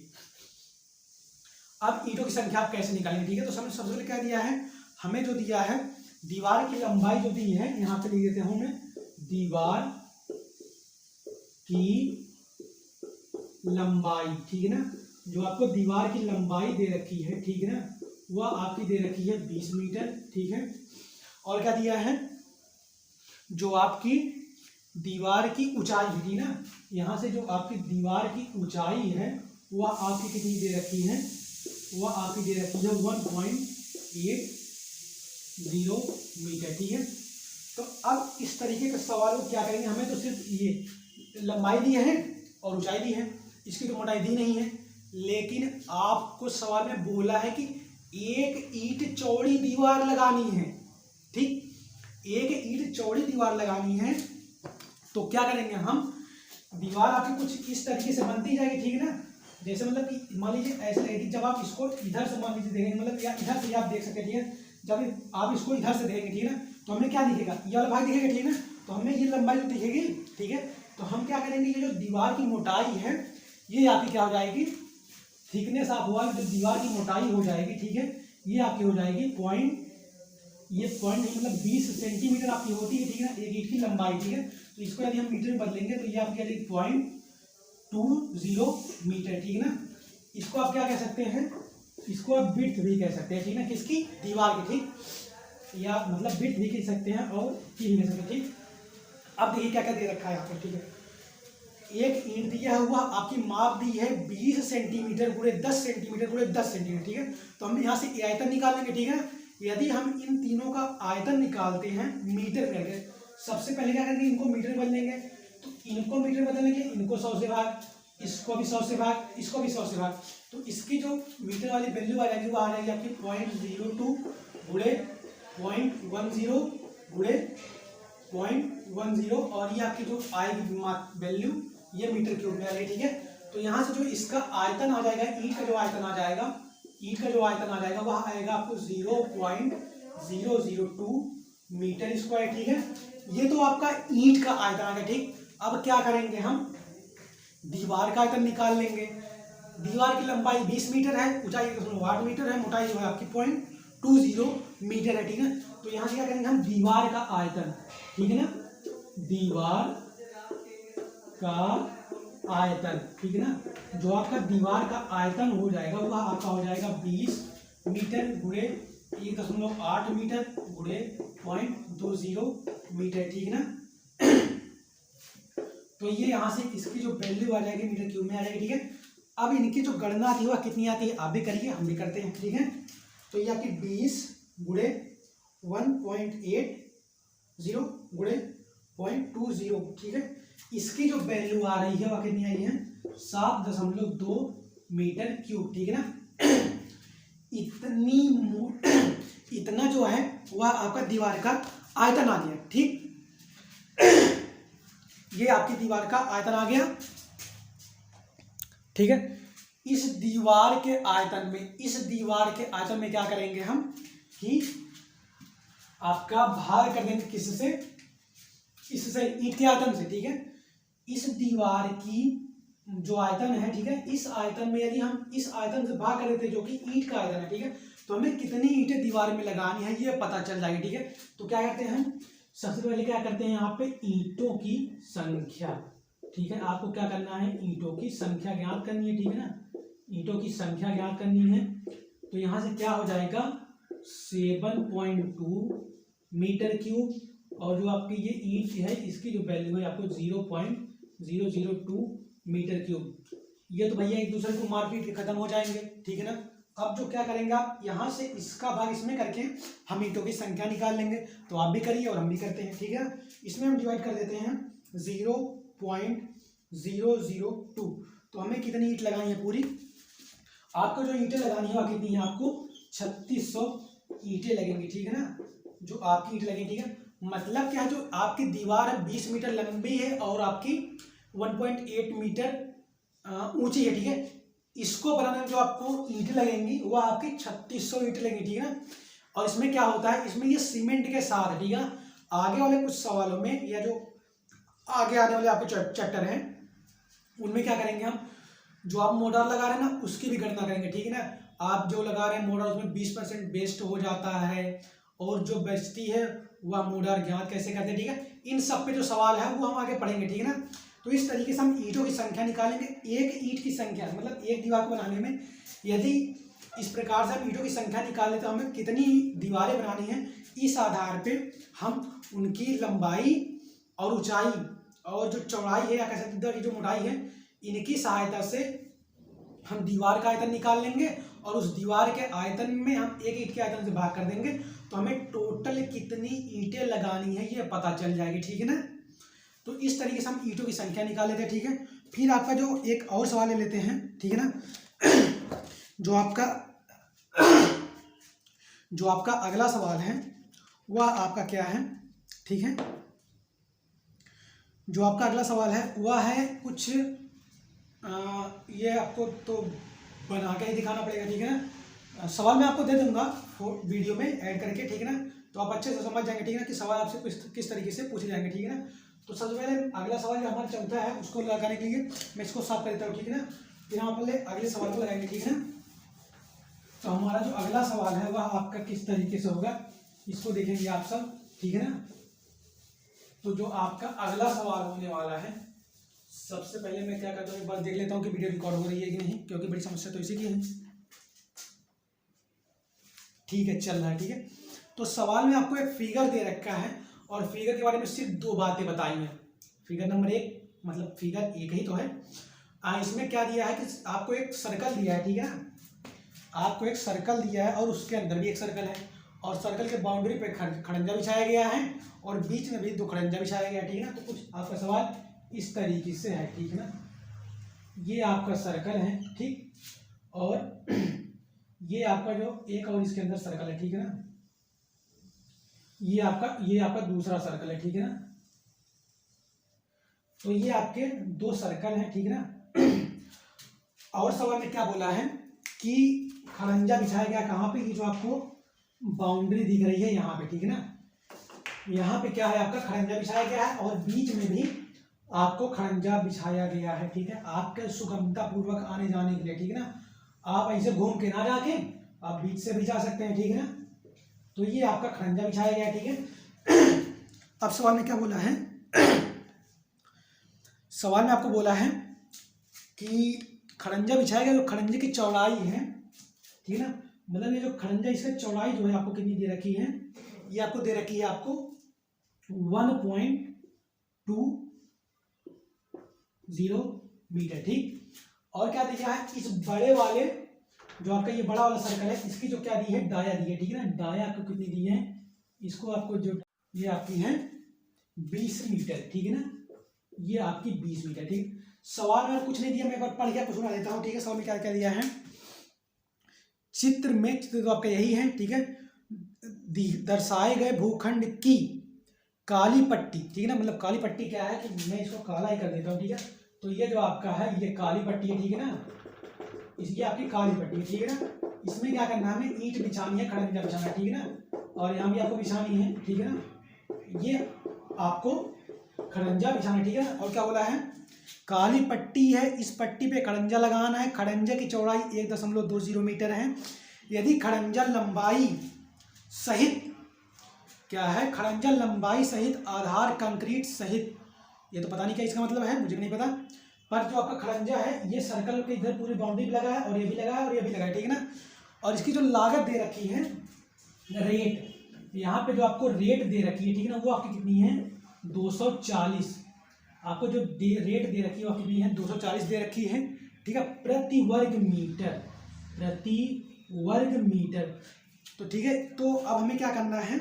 अब ईंटों की संख्या आप कैसे निकालेंगे, ठीक है। तो सबसे पहले क्या दिया है, हमें जो दिया है दीवार की लंबाई जो दी है, यहां पे लिख देते हूं मैं, दीवार की लंबाई, ठीक है ना। जो आपको दीवार की लंबाई दे रखी है, ठीक है ना, वह आपकी दे रखी है 20 मीटर, ठीक है। और क्या दिया है, जो आपकी दीवार की ऊंचाई थी ना, यहां से जो आपकी दीवार की ऊंचाई है वह आपकी कितनी दे रखी है, वह आपकी दे रखी है 1.80 मीटर, ठीक है। तो अब इस तरीके के सवाल को क्या करेंगे, हमें तो सिर्फ ये लंबाई दी है और ऊंचाई दी है, इसकी तो मोटाई दी नहीं है, लेकिन आपको सवाल में बोला है कि एक ईंट चौड़ी दीवार लगानी है, ठीक। एक ईंट चौड़ी दीवार लगानी है, तो क्या करेंगे हम, दीवार आपकी कुछ इस तरीके से बनती जाएगी, ठीक है ना। जैसे मतलब कि मान लीजिए ऐसे लगेगी, जब आप इसको इधर से मान लीजिए देखेंगे, मतलब या इधर से आप देख सकते हैं, ठीक है। जब आप इसको इधर से देखेंगे, ठीक है ना, तो हमें क्या दिखेगा, ये वाला भाग दिखेगा, ठीक है ना। तो हमें ये लंबाई तो दिखेगी, ठीक है। तो हम क्या करेंगे, ये जो दीवार की मोटाई है ये आपकी क्या हो जाएगी, थिकनेस आप हुआ जो दीवार की मोटाई हो जाएगी, ठीक है, ये आपकी हो जाएगी ये पॉइंट मतलब 20 सेंटीमीटर आपकी होती है, ठीक है ना, एक ईंट की लंबाई, ठीक है। तो इसको यदि हम मीटर में बदलेंगे तो ये आपकी आ जाएगी 0.20 मीटर, ठीक है ना। इसको आप क्या कह सकते हैं, इसको आप विड्थ भी कह सकते हैं, ठीक है ना, किसकी, दीवार की, ठीक। या मतलब बिट भी लिख सकते हैं और की भी लिख सकते हैं, ठीक। अब देखिए क्या क्या दे रखा है यहाँ पर, ठीक है। एक ईंट दिया हुआ, आपकी माप दी है 20 सेंटीमीटर गुणे 10 सेंटीमीटर गुणे 10 सेंटीमीटर, ठीक है। तो हम यहाँ से आयतन निकालेंगे, ठीक है। यदि हम इन तीनों का आयतन निकालते हैं मीटर में, सबसे पहले क्या करेंगे, इनको मीटर बदलेंगे। तो इनको मीटर बदलेंगे, इनको 100 से भाग, इसको भी 100 से भाग, इसको भी 100 से भाग। तो इसकी जो मीटर वाली वैल्यू आ जाएगी वो आ जाएगी आपकी 0.02 गुणे 0.10 गुणे 0.10, और ये आपकी जो आएगी वैल्यू ये मीटर क्यूब में आ रही है, ठीक है। तो यहाँ से जो इसका आयतन आ जाएगा, ईंट का जो आयतन आ जाएगा, ईंट का जो आयतन आ जाएगा वह आएगा आपको 0.002 मीटर स्क्वायर, ठीक है। ये तो आपका ईंट का आयतन आ गया, ठीक। अब क्या करेंगे, हम दीवार का आयतन निकाल लेंगे। दीवार की लंबाई 20 मीटर है, ऊंचाई 8 मीटर है, मोटाई जो है आपकी 0.20 मीटर है, ठीक है। तो यहाँ से क्या करेंगे हम, दीवार का आयतन, ठीक है ना, दीवार का आयतन, ठीक है ना। जो आपका दीवार का आयतन हो जाएगा वह आपका हो जाएगा 20 मीटर गुणे 1.8 मीटर गुणे 0.20 मीटर, ठीक है ना। तो ये यहाँ से इसकी जो वैल्यू आ जाएगी मीटर क्यूब में आ जाएगी, ठीक है। अब इनकी जो गणना थी वह कितनी आती है, आप भी करिए, हम भी करते हैं, ठीक है। तो ये आपकी 20 गुणे 1.80 गुणे 0.20, ठीक है। इसकी जो वैल्यू आ रही है वह कितनी आई है, 7.2 मीटर क्यूब, ठीक है ना। इतना जो है वह आपका दीवार का आयतन आ गया, ठीक। ये आपकी दीवार का आयतन आ गया, ठीक है। इस दीवार के आयतन में क्या करेंगे हम कि आपका भाग कर देंगे किससे, इससे, ईंट के आयतन से, ठीक है। इस दीवार की जो आयतन है, ठीक है, इस आयतन में यदि हम इस आयतन से भाग कर देते जो कि ईंट का आयतन है, ठीक है, तो हमें कितनी ईंटें दीवार में लगानी है ये पता चल जाएगी, ठीक है। तो क्या करते हैं हम, सबसे पहले क्या करते हैं, यहाँ पे ईंटों की संख्या, ठीक है। आपको क्या करना है, ईंटों की संख्या ज्ञात करनी है, ठीक है ना, ईंटों की संख्या ज्ञात करनी है। तो यहाँ से क्या हो जाएगा, 7.2 मीटर क्यूब, और जो आपकी ये ईंट है इसकी जो वैल्यू है आपको 0.002 मीटर क्यूब। ये तो भैया एक दूसरे को मारपीट के खत्म हो जाएंगे, ठीक है ना। अब जो क्या करेंगे आप, यहाँ से इसका भाग इसमें करके हम ईंटों की संख्या निकाल लेंगे। तो आप भी करिए और हम भी करते हैं, ठीक है। इसमें हम डिवाइड कर देते हैं 0.002। तो हमें कितनी ईंट लगानी है पूरी, आपको जो ईंटें लगानी है वह कितनी है, आपको 3600 ईंटें लगेंगी, ठीक है ना, जो आपकी ईंट लगेंगी, ठीक है। मतलब क्या है, जो आपकी दीवार है 20 मीटर लंबी है और आपकी 1.8 मीटर ऊंची है, ठीक है। इसको बनाने में जो आपको ईंटें लगेंगी वह आपकी 3600 ईंटें लगेंगी, ठीक है ना। और इसमें क्या होता है, इसमें ये सीमेंट के साथ है, ठीक है। आगे वाले कुछ सवालों में या जो आगे आने वाले आपके चैप्टर हैं उनमें क्या करेंगे हम, जो आप मोटार लगा रहे हैं ना उसकी भी गणना करेंगे, ठीक है ना। आप जो लगा रहे हैं मोटार उसमें 20% वेस्ट हो जाता है और जो बचती है वह मोटार ज्ञात कैसे करते हैं, ठीक है। इन सब पे जो सवाल है वो हम आगे पढ़ेंगे, ठीक है ना। तो इस तरीके से हम ईंटों की संख्या निकालेंगे। एक ईंट की संख्या मतलब एक दीवार को बनाने में यदि इस प्रकार से हम ईंटों की संख्या निकाल लें तो हमें कितनी दीवारें बनानी है, इस आधार पे हम उनकी लंबाई और ऊंचाई और जो चौड़ाई है या कह सकते हैं जो मोटाई है, इनकी सहायता से हम दीवार का आयतन निकाल लेंगे और उस दीवार के आयतन में हम एक ईंट के आयतन से भाग कर देंगे तो हमें टोटल कितनी ईंटें लगानी है ये पता चल जाएगी, ठीक है ना। तो इस तरीके से हम ईंटों की संख्या निकाल लेते हैं, ठीक है। फिर आपका जो एक और सवाल ले लेते हैं, ठीक है ना। जो आपका अगला सवाल है वह आपका क्या है, ठीक है। जो आपका अगला सवाल है वह है कुछ ये आपको तो बना के ही दिखाना पड़ेगा, ठीक है ना। सवाल मैं आपको दे दूंगा वीडियो में ऐड करके, ठीक है ना। तो आप अच्छे से समझ जाएंगे, ठीक है ना, कि सवाल आपसे किस तरीके से पूछे जाएंगे, ठीक है ना। तो सबसे पहले अगला सवाल जो हमारा चौथा है उसको लगाने के लिए मैं इसको साफ कर देता हूँ, ठीक है ना। फिर हम पहले अगले सवाल को लगाएंगे, ठीक है ना। तो हमारा जो अगला सवाल है वह आपका किस तरीके से होगा इसको देखेंगे आप सब, ठीक है ना। तो जो आपका अगला सवाल होने वाला है, सबसे पहले मैं क्या करता हूँ एक बार देख लेता हूँ कि वीडियो रिकॉर्ड हो रही है कि नहीं, क्योंकि बड़ी समस्या तो इसी की है। ठीक है, चल रहा है, ठीक है। तो सवाल में आपको एक फिगर दे रखा है और फिगर के बारे में सिर्फ 2 बातें बताई हैं। फिगर नंबर 1 मतलब फिगर एक ही तो है। इसमें क्या दिया है कि आपको एक सर्कल दिया है, ठीक है ना, आपको एक सर्कल दिया है और उसके अंदर भी एक सर्कल है और सर्कल के बाउंड्री पे खड़ंजा बिछाया गया है और बीच में भी 2 खड़ंजा बिछाया गया है, ठीक है ना। तो कुछ आपका सवाल इस तरीके से है, ठीक है ना। ये आपका सर्कल है, ठीक, और ये आपका जो एक और इसके अंदर सर्कल है, ठीक है ना। ये आपका दूसरा सर्कल है, ठीक है ना। तो ये आपके 2 सर्कल हैं, ठीक है ना। और सवाल में क्या बोला है कि खड़ंजा बिछाया गया कहाँ पे, ये जो आपको बाउंड्री दिख रही है यहाँ पे, ठीक है ना। यहाँ पे क्या है आपका खड़ंजा बिछाया गया है और बीच में भी आपको खड़ंजा बिछाया गया है, ठीक है, आपके सुगमता पूर्वक आने जाने के लिए, ठीक है ना। आप ऐसे घूम के ना जाके आप बीच से भी जा सकते हैं, ठीक है ना। तो ये आपका खड़ंजा बिछाया गया है, ठीक है। अब सवाल में क्या बोला है, सवाल में आपको बोला है कि खड़ंजा बिछाया गया, जो खड़ंजे की चौड़ाई है, ठीक है ना, मतलब ये जो खड़ंजा इसका चौड़ाई जो है आपको कितनी दे रखी है, ये आपको दे रखी है आपको 1.20 मीटर, ठीक। और क्या दिया है, इस बड़े वाले जो आपका ये बड़ा वाला सर्कल है इसकी जो क्या दी है, डाया दी है, ठीक है ना। डाया आपको कितनी दी है, इसको आपको जो ये आपकी है 20 मीटर, ठीक है ना, ये आपकी 20 मीटर, ठीक। सवाल में कुछ नहीं दिया, मैं एक बार पढ़ के आपको सुना देता हूँ, ठीक है। सवाल में क्या क्या दिया है, चित्र तो आपका यही है, ठीक है। दर्शाए गए भूखंड की काली पट्टी, ठीक है ना, मतलब काली पट्टी क्या है कि मैं इसको काला ही कर देता हूँ, ठीक है। तो ये जो आपका है ये काली पट्टी है, ठीक है ना, इसकी आपकी काली पट्टी है, ठीक है ना। इसमें क्या करना है, हमें ईंट बिछानी है, खड़ंजा बिछाना है, ठीक है ना, और यहाँ भी आपको बिछानी है, ठीक है ना। ये आपको खड़ंजा बिछाना, ठीक है ना। और क्या बोला है, काली पट्टी है, इस पट्टी पे खड़ंजा लगाना है। खड़ंजा की चौड़ाई 1.20 मीटर है। यदि खड़ंजा लंबाई सहित क्या है, खड़ंजा लंबाई सहित आधार कंक्रीट सहित, ये तो पता नहीं क्या इसका मतलब है, मुझे नहीं पता, पर जो आपका खड़ंजा है ये सर्कल के इधर पूरी बाउंड्री भी लगा है और ये भी लगा है और ये भी लगा है, ठीक है ना। और इसकी जो लागत दे रखी है, रेट, यहाँ पे जो आपको रेट दे रखी है, ठीक है ना, वो आपकी कितनी है 240। आपको जो रेट दे रखी है वो कितनी है 240 दे रखी है, ठीक है, प्रति वर्ग मीटर, प्रति वर्ग मीटर। तो ठीक है, तो अब हमें क्या करना है,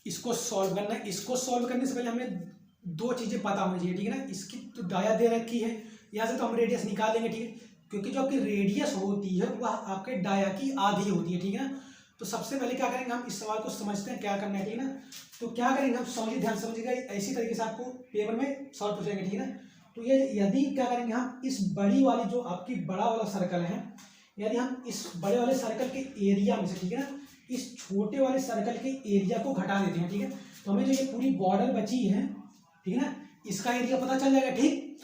इसको सॉल्व करना है। इसको सॉल्व करने से पहले हमें 2 चीजें पता होनी चाहिए, ठीक है ना। इसकी तो डाया दे रखी है, यहाँ से तो हम रेडियस निकालेंगे, ठीक है, क्योंकि जो आपकी रेडियस होती है वह आपके डाया की आधी होती है, ठीक है ना। तो सबसे पहले क्या करेंगे, हम इस सवाल को समझते हैं क्या करना है, ठीक है ना। तो क्या करेंगे हम, समझिए, ध्यान समझिएगा, ऐसी तरीके से आपको पेपर में सॉल्व पूछेंगे, ठीक है ना। तो ये यदि क्या करेंगे हम, इस बड़ी वाली जो आपकी बड़ा वाला सर्कल है, यदि हम इस बड़े वाले सर्कल के एरिया में से, ठीक है ना, इस छोटे वाले सर्कल के एरिया को घटा देते हैं, ठीक है। तो हमें जो ये पूरी बॉर्डर बची है, ठीक है ना, इसका एरिया पता चल जाएगा, ठीक।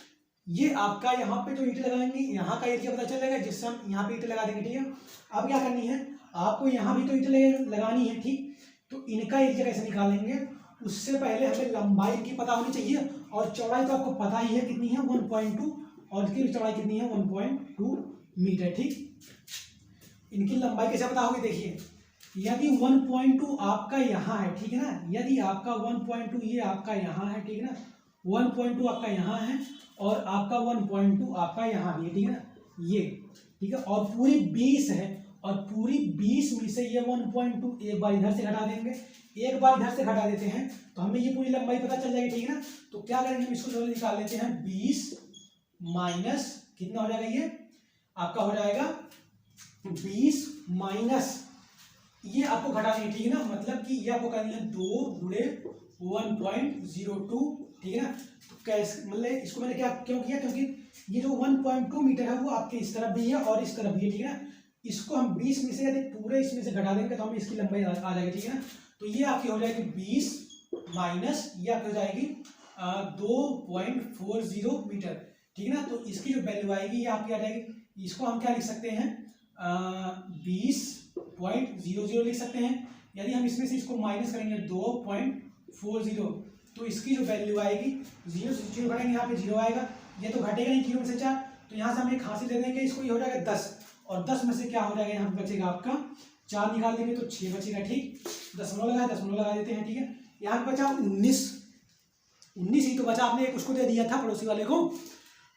ये आपका यहाँ पे जो ईंट लगाएंगे यहाँ का एरिया पता चल जाएगा, जिससे हम यहाँ पे ईंट लगा देंगे, ठीक है। अब क्या करनी है, आपको यहाँ भी तो ईंट लगानी है, ठीक। तो इनका एरिया कैसे निकालेंगे, उससे पहले हमें लंबाई की पता होनी चाहिए और चौड़ाई तो आपको पता ही है कितनी है 1.2, और इसकी चौड़ाई कितनी है 1.2 मीटर, ठीक। इनकी लंबाई कैसे पता होगी, देखिए, यदि 1.2 आपका यहाँ है, ठीक है ना, यदि आपका 1.2 ये आपका यहाँ है, ठीक है ना, 1.2 आपका यहाँ है और आपका 1.2 आपका यहाँ भी है, ठीक है ना, ये, ठीक है, और पूरी 20 है और पूरी 20 में से ये 1.2 एक बार इधर से घटा देंगे, एक बार इधर से घटा देते हैं तो हमें ये पूरी लंबाई पता चल जाएगी, ठीक है ना। तो क्या करेंगे, हम इसको जल्दी निकाल लेते हैं, 20 माइनस कितना हो जाएगा, ये आपका हो जाएगा 20 माइनस, ये आपको घटा देंगे, ठीक है ना, मतलब कि ये आपको करनी है 2 गुणे 1.02, ठीक है ना। तो कैसे, मतलब इसको मैंने क्या क्यों किया, क्योंकि ये जो 1.2 मीटर है वो आपके इस तरफ भी है और इस तरफ भी है, ठीक है ना। इसको हम 20 में से यदि पूरे इसमें से घटा देंगे तो हमें इसकी लंबाई आ जाएगी, ठीक है ना। तो ये आपकी हो जाएगी 20 माइनस ये आपकी हो जाएगी 2.40 मीटर, ठीक है ना। तो इसकी जो वैल्यू आएगी ये आपकी आ जाएगी, इसको हम क्या लिख सकते हैं 20.00 लिख सकते हैं। यदि हम इसमें से इसको माइनस करेंगे 2.40 तो इसकी जो वैल्यू आएगी 0 से 0 घटाएंगे, यहाँ पे 0 आएगा, ये तो घटेगा नहीं 0 में से 4, तो यहाँ से हम एक हासिल दे देंगे, इसको ये हो जाएगा 10 और 10 में से क्या हो जाएगा, यहाँ पे बचेगा आपका 4 निकाल देंगे तो 6 बचेगा, ठीक। दशमलव लगा देते हैं, ठीक है। यहाँ पे बचा 19 ही तो बचा, आपने एक उसको दे दिया था पड़ोसी वाले को,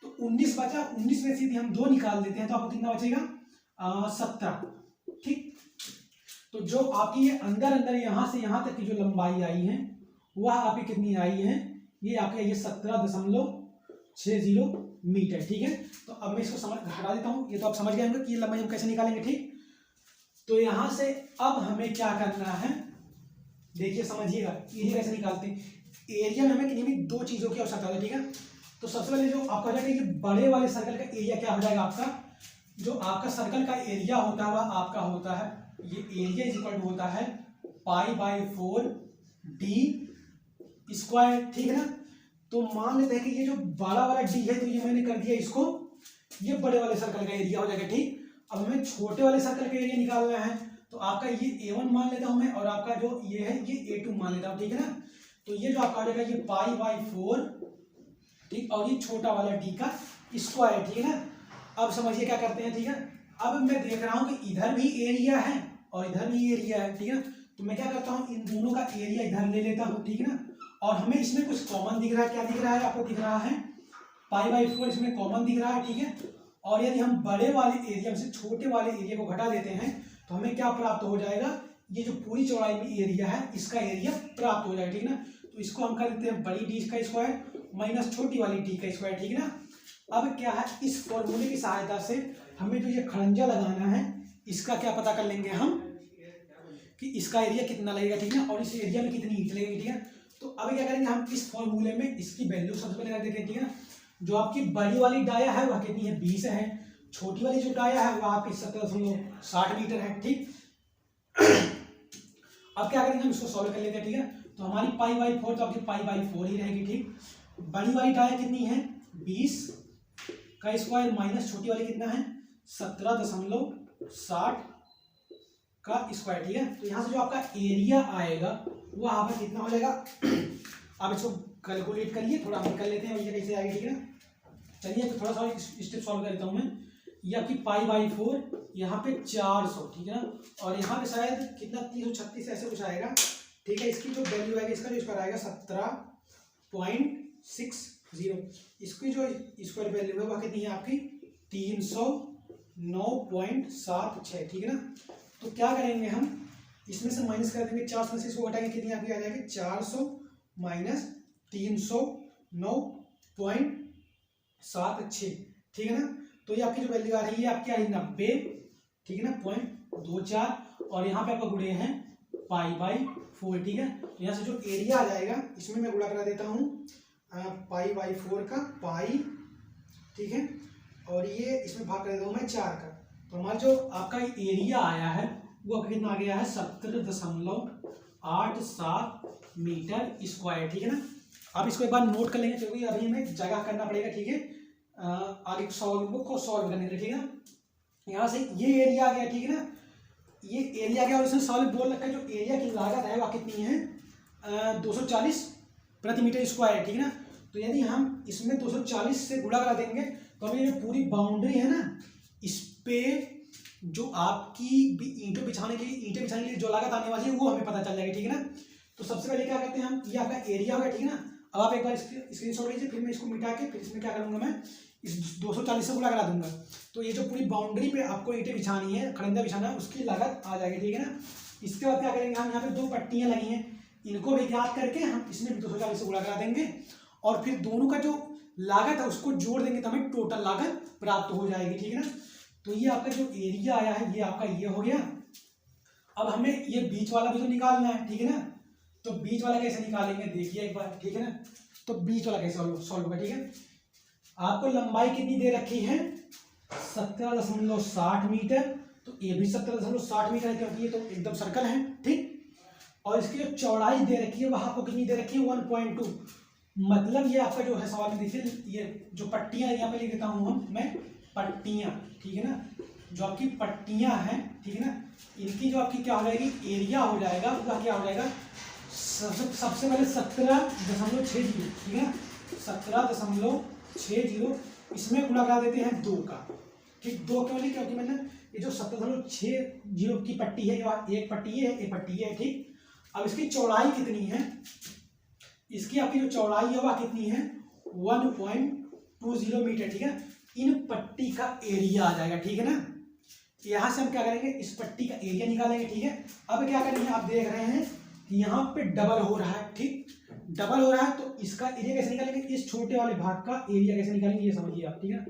तो 19 बचा। 19 में सीधे हम 2 निकाल देते हैं तो आपको कितना बचेगा 17, ठीक। तो जो आपकी ये अंदर यहाँ से यहाँ तक की जो लंबाई आई है वह आपकी कितनी आई है, ये आपका ये 17.60 मीटर, ठीक है। तो अब मैं इसको हटा देता हूँ, ये तो आप समझ गए होंगे कि ये लंबाई हम कैसे निकालेंगे, ठीक। तो यहाँ से अब हमें क्या करना है, देखिए समझिएगा, एरिया कैसे निकालते हैं। एरिया में हमें नियमित 2 चीज़ों की आवश्यकता है, ठीक है। तो सबसे पहले जो आपका हो जाएगा ये बड़े वाले सर्कल का एरिया क्या हो जाएगा, आपका जो आपका सर्कल का एरिया होता है वह आपका होता है, ये एरिया इज इक्वल टू होता है π/4d², ठीक है ना। तो मान लेते हैं कि ये जो बड़ा वाला डी है तो ये मैंने कर दिया इसको, ये बड़े वाले सर्कल का एरिया हो जाएगा, ठीक। अब हमें छोटे वाले सर्कल का एरिया निकालना है, तो आपका ये A1 मान लेता हूं मैं, और आपका जो ये है ये A2 मान लेता हूं, ठीक है ना। तो ये जो आपका हो जाएगा ये π/4, ठीक, और ये छोटा वाला डी का स्क्वायर, ठीक है ना। अब समझिए क्या करते हैं, ठीक है। अब मैं देख रहा हूं कि इधर भी एरिया है और इधर भी एरिया है, ठीक है। तो मैं क्या करता हूं, इन दोनों का एरिया इधर ले लेता हूं, ठीक है ना। और हमें इसमें कुछ कॉमन दिख रहा है, क्या दिख रहा है आपको, दिख रहा है π/4 इसमें कॉमन दिख रहा है, ठीक है। और यदि हम बड़े वाले एरिया में से छोटे वाले एरिया को घटा देते हैं तो हमें क्या प्राप्त हो जाएगा, ये जो पूरी चौड़ाई में एरिया है इसका एरिया प्राप्त हो जाएगा, ठीक है ना। तो इसको हम कर देते हैं बड़ी डी का स्क्वायर माइनस छोटी वाली डी का स्क्वायर, ठीक है ना। अब क्या है, इस फॉर्मूले की सहायता से हमें जो ये खड़ंजा लगाना है इसका क्या पता कर लेंगे हम कि इसका एरिया कितना लगेगा, ठीक है, और इस एरिया में कितनी ईंट लगेगी, ठीक है। तो अब क्या करेंगे हम, इस फॉर्मूले में इसकी वैल्यू सबसे पहले रख देते हैं, ठीक है। जो आपकी बड़ी वाली डाया है वह कितनी है, 20 है। छोटी वाली जो डाया है वह आपकी 17.60 मीटर है, ठीक। अब क्या करेंगे हम, इसको सॉल्व कर लेते हैं, ठीक है। तो हमारी π/4 तो आपकी π/4 ही रहेगी, ठीक। बड़ी वाली डाया कितनी है 20 का स्क्वायर माइनस छोटी वाली कितना है 17.60 का स्क्वायर, ठीक है। तो यहाँ से जो आपका एरिया आएगा वो आपका कितना हो जाएगा, आप इसको कैलकुलेट करिए, थोड़ा हम कर लेते हैं ये कैसे आएगी, ठीक है ना। चलिए तो थोड़ा सा स्टेप सॉल्व कर लेता हूँ मैं। ये आपकी π/4 यहाँ पे 400, ठीक है ना, और यहाँ पे शायद कितना 336 ऐसे कुछ आएगा, ठीक है। इसकी जो वैल्यू आएगी, इसका जो स्क्वायर आएगा 17.60, इसकी जो स्क्वायर वैल्यू है वह कितनी है आपकी 309.76, ठीक है ना। तो क्या करेंगे हम, इसमें से माइनस कर देंगे, 400 से इसको घटाएंगे, कितनी आपकी आ जाएगी 400 माइनस 309.76, ठीक है ना। तो ये आपकी जो वैल्यू आ रही है आपकी आ रही 90, ठीक है ना, 0.24, और यहाँ पे आपका गुणे हैं π/4, ठीक है। तो यहाँ से जो एरिया आ जाएगा इसमें मैं गुणा करा देता हूँ π/4 का पाई, ठीक है, और ये इसमें भाग कर देता हूँ मैं 4 का। तो हमारा जो आपका एरिया आया है वो आपका कितना आ गया है 17.87 मीटर स्क्वायर, ठीक है ना। आप इसको एक बार नोट कर लेंगे क्योंकि अभी हमें जगह करना पड़ेगा, ठीक है, आगे सॉल्व को सॉल्व करने के लिए, ठीक है। यहाँ से ये एरिया आ गया, ठीक है ना, ये एरिया आ गया, और इसमें सॉल्व बोल रखा है जो एरिया की लागत है वह कितनी है 240 प्रति मीटर स्क्वायर, ठीक है ना। तो यदि हम इसमें 240 से गुणा करा देंगे तो हमें ये पूरी बाउंड्री है ना, इस पे जो आपकी ईंटें बिछाने के लिए जो लागत आने वाली है वो हमें पता चल जाएगी, ठीक है ना। तो सबसे पहले क्या करते हैं हम, ये आपका एरिया होगा, ठीक है ना। अब आप एक बार स्क्रीनशॉट लीजिए, फिर मैं इसको मिटा के फिर इसमें क्या करूंगा, मैं इस 240 से गुणा करा दूंगा। तो ये जो पूरी बाउंड्री पे आपको ईंटें बिछानी है, खड़ंजा बिछाना है, उसकी लागत आ जाएगी, ठीक है ना। इसके बाद क्या करेंगे हम, यहाँ पे 2 पट्टियां लगी हैं, इनको भी ज्ञात करके हम इसमें 240 से गुणा करा देंगे, और फिर दोनों का जो लागत है उसको जोड़ देंगे तो हमें टोटल लागत प्राप्त हो जाएगी, ठीक है ना। तो ये आपका जो एरिया आया है ये आपका ये हो गया। अब हमें ये बीच वाला भी तो निकालना है, ठीक है ना। तो बीच वाला कैसे निकालेंगे देखिए एक बार, ठीक है ना। तो बीच वाला कैसे सॉल्व होगा, ठीक है। आपको लंबाई कितनी दे रखी है 17.60 मीटर, तो ये भी 17.60 मीटर है क्योंकि ये तो एकदम सर्कल है, ठीक। और इसकी जो चौड़ाई दे रखी है वह आपको कितनी दे रखी है 1.2, मतलब ये आपका जो है सवाल में देखिए, ये जो पट्टियां यहाँ पे लिख देता हूँ मैं पट्टियां, ठीक है ना, जो आपकी पट्टियां हैं, ठीक है ना, इनकी जो आपकी क्या हो जाएगी एरिया हो जाएगा, वह क्या हो जाएगा सबसे पहले 17.60, ठीक है ना, 17.60 इसमें गुणा करा देते हैं 2 का, ठीक, 2 क्यों नहीं, क्योंकि मैंने ये जो 70.60 की पट्टी है, एक पट्टी ये है, एक पट्टी ये है। ठीक, अब इसकी चौड़ाई कितनी है, इसकी आपकी जो चौड़ाई है वह कितनी है 1.20 मीटर। ठीक है, इन पट्टी का एरिया आ जाएगा। ठीक है ना, यहां से हम क्या करेंगे, इस पट्टी का एरिया निकालेंगे। ठीक है, अब क्या करेंगे, आप देख रहे हैं कि यहाँ पे डबल हो रहा है। ठीक, डबल हो रहा है तो इसका एरिया कैसे निकालेंगे, इस छोटे वाले भाग का एरिया कैसे निकालेंगे ये समझिए आप। ठीक है,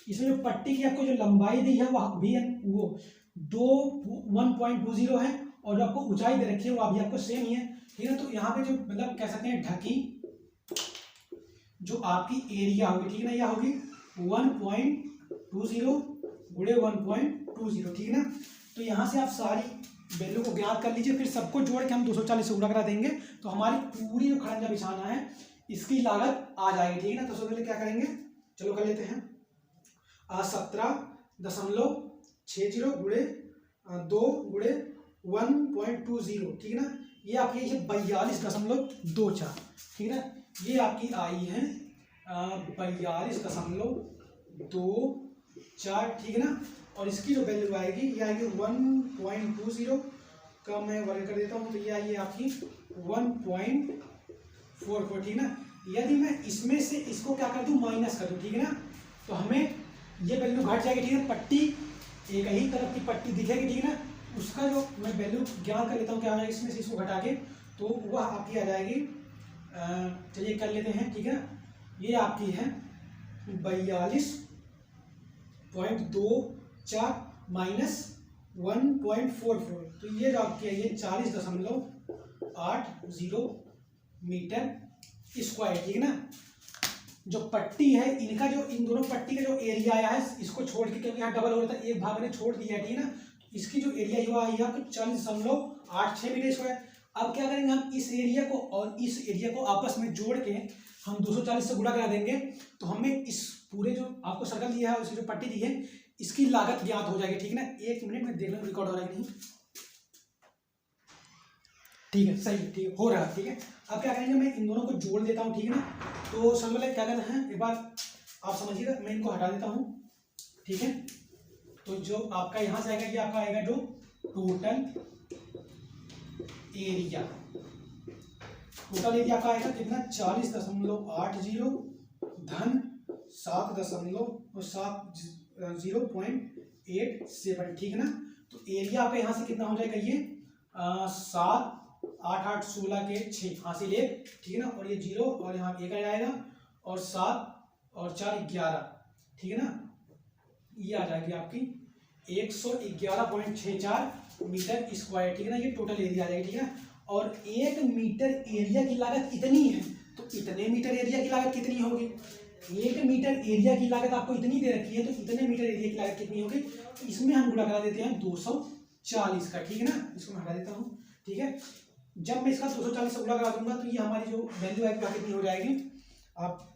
इसमें जो पट्टी की आपको जो लंबाई दी है वह भी है, वो 1.20 है, और जो आपको ऊंचाई दे रखी है वो अभी आपको सेम ही है। ठीक है, तो यहाँ पे जो मतलब कह सकते हैं ढकी जो आपकी एरिया होगी, ठीक है ना, यह होगी 1.20 गुणे 1.20। ठीक है ना, तो यहाँ से आप सारी वैल्यू को ज्ञात कर लीजिए, फिर सबको जोड़ के हम 240 से गुणा करा देंगे तो हमारी पूरी जो खड़ंजा बिछाना है इसकी लागत आ जाएगी। ठीक है ना, तो सबसे पहले क्या करेंगे, चलो कर लेते हैं 17.60 गुणे 2 गुणे 1.20। ठीक है ना, ये आपकी है 42.24। ठीक है ना, ये आपकी आई है 42.24। ठीक है ना, और इसकी जो वैल्यू आएगी ये आएगी 1.20 का मैं वर्ग कर देता हूँ, तो ये आएगी आपकी 1.44। ठीक है ना, यदि मैं इसमें से इसको क्या कर दूँ, माइनस कर दूँ। ठीक है ना, तो हमें ये वैल्यू घट जाएगी। ठीक है, पट्टी एक ही तरफ की पट्टी दिखेगी। ठीक है ना, उसका जो मैं वैल्यू ज्ञात कर लेता हूँ क्या आ जाएगा, इसमें से इसको घटा के तो वह आपकी आ जाएगी, चलिए कर लेते हैं। ठीक है, ये आपकी है 42.24 माइनस 1.44, तो ये जो आपकी है ये 40.80 मीटर स्क्वायर। ठीक है ना, जो पट्टी है इनका जो इन दोनों पट्टी का जो एरिया आया है इसको छोड़ के, क्योंकि यहाँ डबल हो रहा था, एक भाग मैंने छोड़ दिया है। ठीक है ना, इसकी जो एरिया हुआ है यहाँ 40.86 मीटर स्क्वायर। अब क्या करेंगे, हम इस एरिया को और इस एरिया को आपस में जोड़ के हम 240 से गुणा करा देंगे, तो हमें इस पूरे जो आपको सर्कल दिया है उसकी जो पट्टी दी है इसकी लागत ज्ञात हो जाएगी। ठीक है ना, 1 मिनट में देख लें रिकॉर्ड हो रहा है कि नहीं। ठीक है, सही, ठीक हो रहा है। ठीक है, अब क्या करेंगे, मैं इन दोनों को जोड़ देता हूँ। ठीक है ना, तो सबसे पहले क्या करना है, एक बार आप समझिएगा, मैं इनको हटा देता हूँ। ठीक है, तो जो आपका यहाँ से आएगा ये आपका आएगा जो टोटल एरिया, टोटल एरिया का आएगा कितना 40.80 धन 0.87। ठीक है ना, तो एरिया आपका यहाँ से कितना हो जाएगा, ये 7 8 8 16 के 6 हासिल 1। ठीक है ना, और ये 0 और यहाँ 1 आ जाएगा, और 7 और 4 11। ठीक है ना, ये आ जाएगी आपकी 111.64 मीटर स्क्वायर। ठीक है ना, ये टोटल एरिया आ जाएगा। ठीक है ना, और 1 मीटर एरिया की लागत इतनी है, तो इतने मीटर एरिया की लागत कितनी होगी, 1 मीटर एरिया की लागत आपको इतनी दे रखी है, तो इतने मीटर एरिया की लागत कितनी होगी, तो इसमें हम गुणा करा देते हैं 240 का। ठीक है ना, इसको मैं हटा देता हूँ। ठीक है, जब मैं इसका 240 से गुणा करा दूंगा तो ये हमारी जो वैल्यू है कितनी हो जाएगी, आप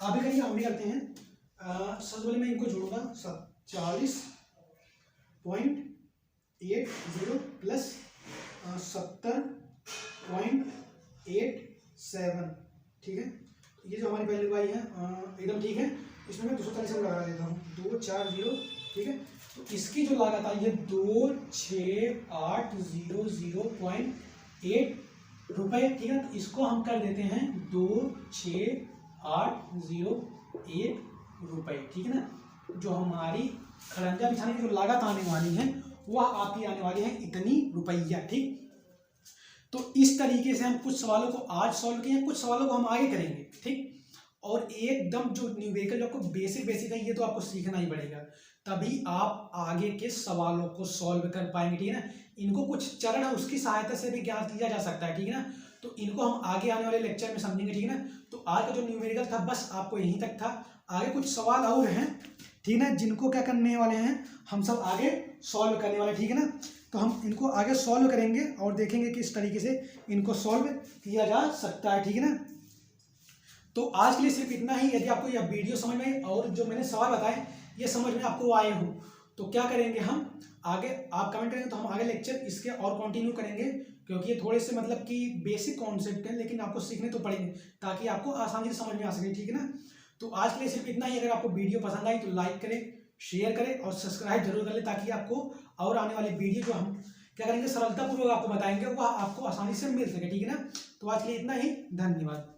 भी करिए, हम भी करते हैं। सबसे पहले मैं इनको जोड़ूंगा 40.80 प्लस 70.87। ठीक है, ये जो हमारी वैल्यू आई है एकदम ठीक है, इसमें मैं 240 से लगा देता हूँ 240। ठीक है, तो इसकी जो लागत आई है 26800.8 रुपये। ठीक है, तो इसको हम कर देते हैं 26801 रुपये। ठीक है ना, जो हमारी खड़ंजा बिछाने की जो लागत आने वाली है वह आपकी आने वाली है इतनी रुपया। ठीक, तो इस तरीके से हम कुछ सवालों को आज सॉल्व किए, कुछ सवालों को हम आगे करेंगे। ठीक, और एकदम जो न्यूमेरिकल जो आपको बेसिक है ये तो आपको सीखना ही पड़ेगा, तभी आप आगे के सवालों को सॉल्व कर पाएंगे। ठीक है ना, इनको कुछ चरण उसकी सहायता से भी ज्ञात किया जा सकता है। ठीक है ना, तो इनको हम आगे आने वाले लेक्चर में समझेंगे। ठीक है ना, तो आज का जो न्यूमेरिकल था बस आपको यहीं तक था, आगे कुछ सवाल और हैं। ठीक है ना, जिनको क्या करने वाले हैं, हम सब आगे सॉल्व करने वाले। ठीक है ना, तो हम इनको आगे सॉल्व करेंगे और देखेंगे कि इस तरीके से इनको सॉल्व किया जा सकता है। ठीक है ना, तो आज के लिए सिर्फ इतना ही। यदि आपको यह वीडियो समझ में और जो मैंने सवाल बताए ये समझ में आपको आए हो तो क्या करेंगे, हम आगे आप कमेंट करेंगे तो हम आगे लेक्चर इसके और कंटिन्यू करेंगे, क्योंकि ये थोड़े से मतलब कि बेसिक कॉन्सेप्ट हैं, लेकिन आपको सीखने तो पड़ेंगे ताकि आपको आसानी से समझ में आ सके। ठीक है ना, तो आज के लिए सिर्फ इतना ही। अगर आपको वीडियो पसंद आई तो लाइक करें, शेयर करें और सब्सक्राइब जरूर कर लें, ताकि आपको और आने वाले वीडियो जो हम क्या करेंगे सरलतापूर्वक आपको बताएंगे, वह आपको आसानी से मिल सके। ठीक है ना। तो आज के लिए इतना ही, धन्यवाद।